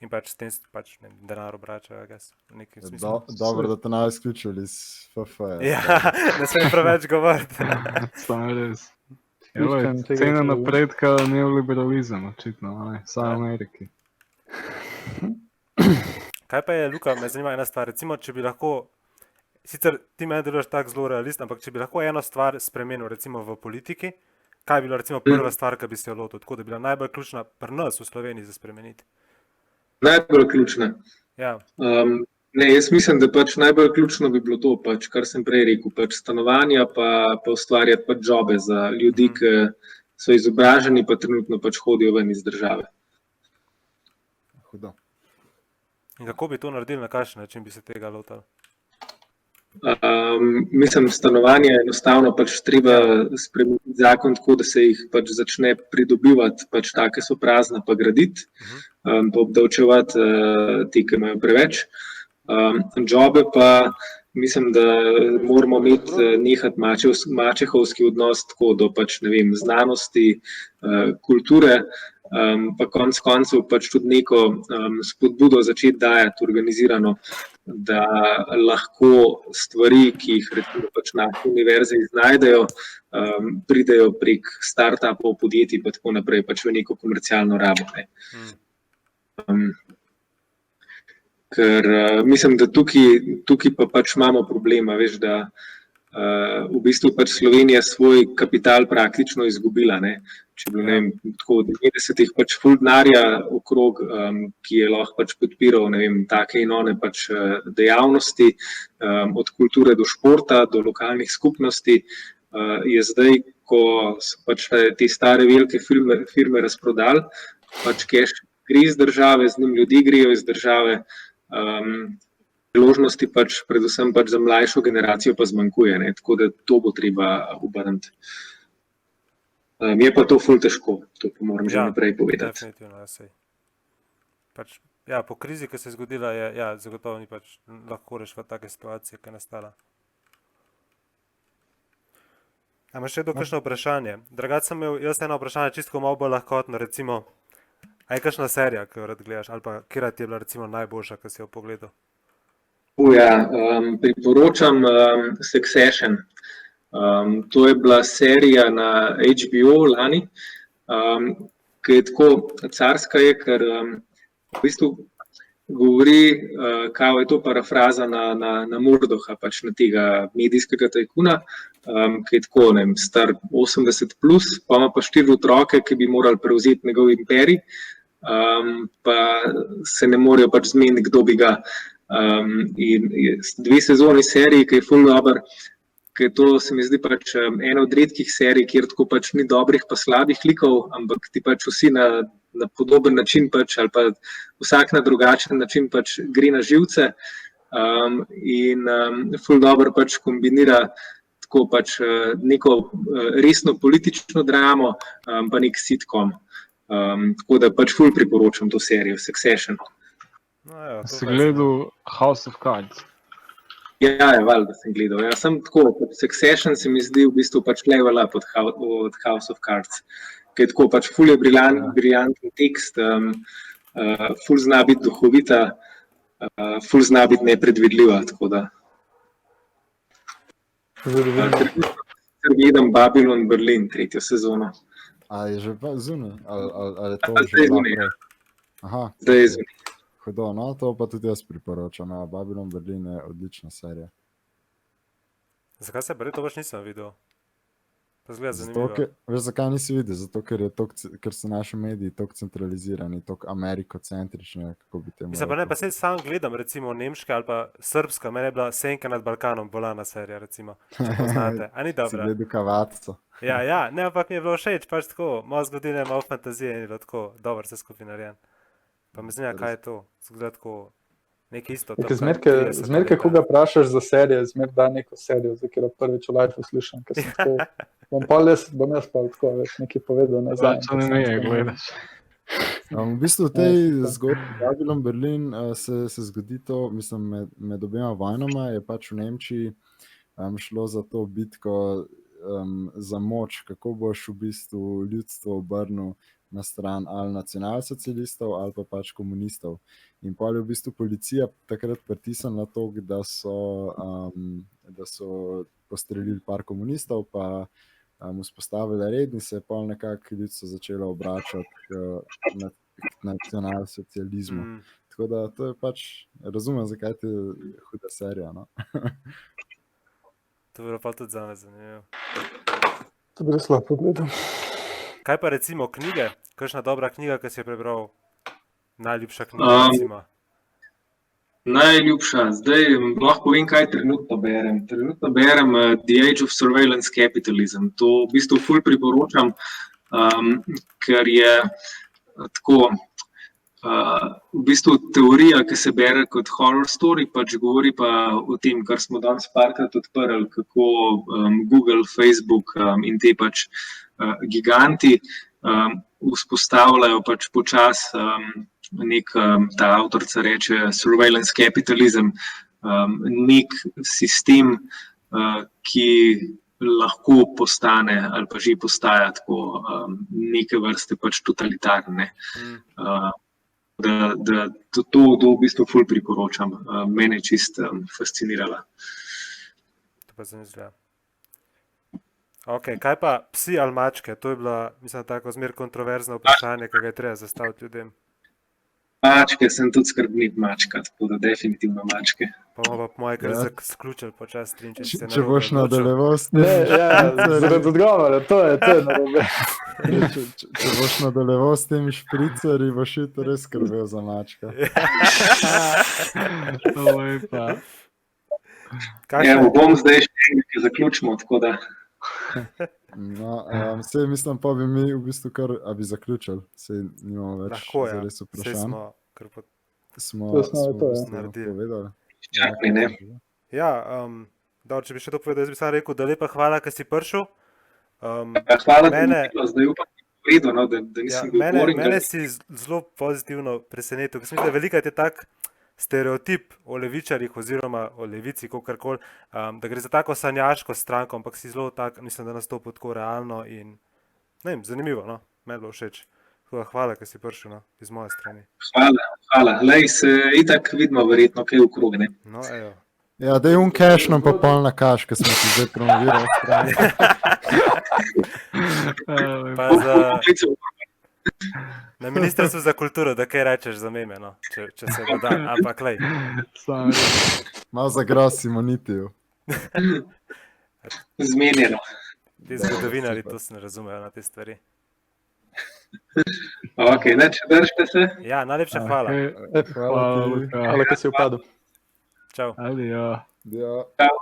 In pač s tem pač ne, vem, denar obračajo, v nekem smislu. Dobro, da te naj izključili iz FF-ja. Ja, ne smem preveč govoriti. Samo je res. Iščem tega Cena celo. napredka neoliberalizem, očitno, ne, vsaj v Ja. Ameriki. Kaj pa je, Luka, me zanima ena stvar. Recimo, če bi lahko, sicer ti meni deluješ tako zelo realist, ampak če bi lahko eno stvar spremenil, recimo v politiki, kaj bi bila recimo prva stvar, ki bi se jo lotil, tako da bi bila najbolj ključna pri nas v Sloveniji za spremeniti? Najbolj ključna. Ja, Ne, jaz mislim, da pač najbolj ključno bi bilo to, pač, kar sem prej rekel, pač stanovanja, pa ustvarjati pač jobe za ljudi, ki so izobraženi, pa trenutno pač hodijo ven iz države. Hudo. in kako bi to naredili, na kakšen način bi se tega lotili? Mislim, stanovanje je enostavno pač treba spremeniti zakon tako, da se jih pač začne pridobivati, pač take so prazna, pa graditi, pa obdavčevati ti, ki imajo preveč. Jobe pa mislim, da moramo imeti nehati mačehovski odnos tako do pač, ne vem, znanosti, kulture, pa konec koncev pač tudi neko spodbudo začeti dajati organizirano, da lahko stvari, ki jih recimo pač naše univerze iznajdejo, pridejo prek startupov, podjetij pa tako naprej, pač v neko komercialno rabo. Ne. Ker mislim, da tukaj pa pač imamo problema, veš, da v bistvu pač Slovenija svoj kapital praktično izgubila. Ne. Če bi, ne vem, tako v 90-ih pač ful denarja okrog, ki je lahko pač podpiral, ne vem, take in one pač dejavnosti, od kulture do športa, do lokalnih skupnosti, je zdaj, ko so pač te stare velike firme razprodali, pač cash gre iz države, z njim ljudi grejo iz države, priložnosti pač predvsem pač za mlajšo generacijo pa zmanjkuje, ne, tako da to bo treba obrniti. Je pa to ful težko, to pa moram že naprej povedati. Definitivno, sej. Pač, ja, po krizi, ki se je zgodila, je, ja, zagotovo ni pač lahko rešiti take situacije, ki je nastala. A imaš še kakšno vprašanje? Drugače sem imel jaz eno vprašanje, čisto malo bolj lahkotno, recimo, a je kakšna serija, ki jo rad gledaš, ali pa katera ti je bila recimo najboljša, ki si jo pogledal? Ja, priporočam Succession. To je bila serija na HBO lani, ki je tako carska, ker v bistvu govori, kao je to parafraza na Murdocha, pač na tega medijskega tajkuna, ki je tako, ne vem, star 80+, pa ima pa 4 otroke, ki bi morali prevzeti njegov imperij, pa se ne morejo pač zmeniti, kdo bi ga. In 2 sezoni seriji, ki je ful dober, ker to se mi zdi pač ena od redkih serij, kjer tako pač ni dobrih pa slabih likov, ampak ti pač vsi na podoben način pač, ali pa vsak na drugačen način pač gre na živce, in ful dobro pač kombinira tako pač neko resno politično dramo, pa nek sitcom. Tako da pač ful priporočam to serijo, Succession. No, ja, to Si pa je gledal House of Cards? Ja, valjda sem gledal. Ja, sem tako, Succession se mi zdi v bistvu pač level up od House of Cards, ki je tako pač ful je briljanten tekst, ful zna biti duhovita, ful zna biti nepredvidljiva, tako da. Ker gledam Babylon Berlin, 3. sezono. A je že zunaj? Ali je to Zdaj že bila zunaj, prej? Aha, Zdaj je zunaj. hudo, no, to pa tudi jaz priporočam. Ja, Babylon Berlin je odlična serija. Zakaj se prej to več nisem videl? Pa zgleda Zato, zanimivo. veš, zakaj nisi videl? Zato, ker so naši mediji tako centralizirani, tako amerikocentrični, kako bi temu Mislim pa ne, rekel. pa sej sam gledam recimo nemška ali pa srpska, meni je bila Senka nad Balkanom bolana serija recimo, če poznate. A ni Si dobra? gledal Kavatico. Ja, ne, ampak mi je bilo všeč, pač tako, malo zgodine, malo fantazije in je bilo tako, dobro se skupaj narejen. Pa me zanima, kaj je to, zgleda tako, nekaj isto. tam, kaj, 30 Zmerke, leta. koga vprašaš za serije, zmer da neko serijo, za katero prvič v live slišim, ker sem tako, bom jaz pa tako, veš, nekaj povedal nazaj. Če ne me gledaš. V bistvu v tej zgodbi Babylon Berlin se zgodi to, mislim, med obema vojnama je pač v Nemčiji šlo za to bitko za moč, kako boš v bistvu ljudstvo obrnil na stran ali nacionalsocialistov ali pa pač komunistov. In pol je v bistvu policija takrat pritisnila na to, da so postrelili par komunistov, pa vzpostavili red in se je pol nekako ljudstvo začelo obračati k nacionalsocializmu. Mm. Tako da to je pač, razumem, zakaj ti je huda serija, no. To bi bilo pa tudi zame zanimivo. To bi res lahko pogledal. Kaj pa recimo knjige? Kakšna dobra knjiga, ki si jo prebral? Najljubša knjiga recimo. Najljubša, zdaj lahko povem, kaj trenutno berem. Trenutno berem The Age of Surveillance Capitalism. To v bistvu ful priporočam, ker je tako, v bistvu teorija, ki se bere kot horror story, pač govori pa o tem, kar smo danes parkrat odprli, kako Google, Facebook in te pač giganti vzpostavljajo pač počas nek, ta avtorica reče, surveillance capitalism, nek sistem, ki lahko postane ali pa že postaja tako neke vrste pač totalitarne. Da to v bistvu ful priporočam. Mene je čist fascinirala. To pa zanimivo. Ok, kaj pa psi ali mačke? To je bila, mislim, tako zmer kontroverzno vprašanje, ki ga je treba zastaviti ljudem. Mačke, sem tudi skrbnik mačka, tako da definitivno mačke. Pa bomo pa po moje kar Ja. zaključili počas 33. Če boš nadaljeval s tem, Zaradi odgovora, to je narobe. če boš nadaljeval s temi špricerji, boš jutri res skrbel za mačka. To je pa. Evo, bom zdaj še nekaj zaključimo, tako da. No, sej mislim, pa bi mi v bistvu kar, a bi zaključili, sej nimamo več Lahko, ja. zares Saj vprašanj. smo kar pot... Smo To smo to, v ja. bistvu Naredili. povedali. Čakaj, ne. Ja, dobro, če bi še to povedal, jaz bi samo rekel, da lepa hvala, ker si prišel. Hvala, da Mene- je bilo, zdaj upam, da je v redu, no, da Ja, nisem bil mene boring. si zelo pozitivno presenetil, ker mislim, da velikokrat je tak stereotip o levičarjih oziroma o levici, kakorkoli, da gre za tako sanjaško stranko, ampak si zelo tak, mislim, da nastopa tako realno in ne vem, zanimivo, no, meni je bilo všeč. Tako da hvala, ker si prišel, no, iz moje strani. Hvala. Lej, se itak vidimo verjetno kaj v krog, ne. No, evo. Ja, da je cash nam pa pol na kaš, ker smo ti zdaj promovirali strani. Pa za, na Ministrstvu za kulturo, da kaj rečeš za meme, no, če se bo da, ampak lej. Sam Malo za gros Simonitiju. Zmenjeno. Ti zgodovinari to se ne razumejo na te stvari. Ok, ne, če držite se. Ja, najlepša hvala. Hvala, Hvala ti. Luka. Hvala, ker si upadel. Čau. Adijo. Ja. Čau.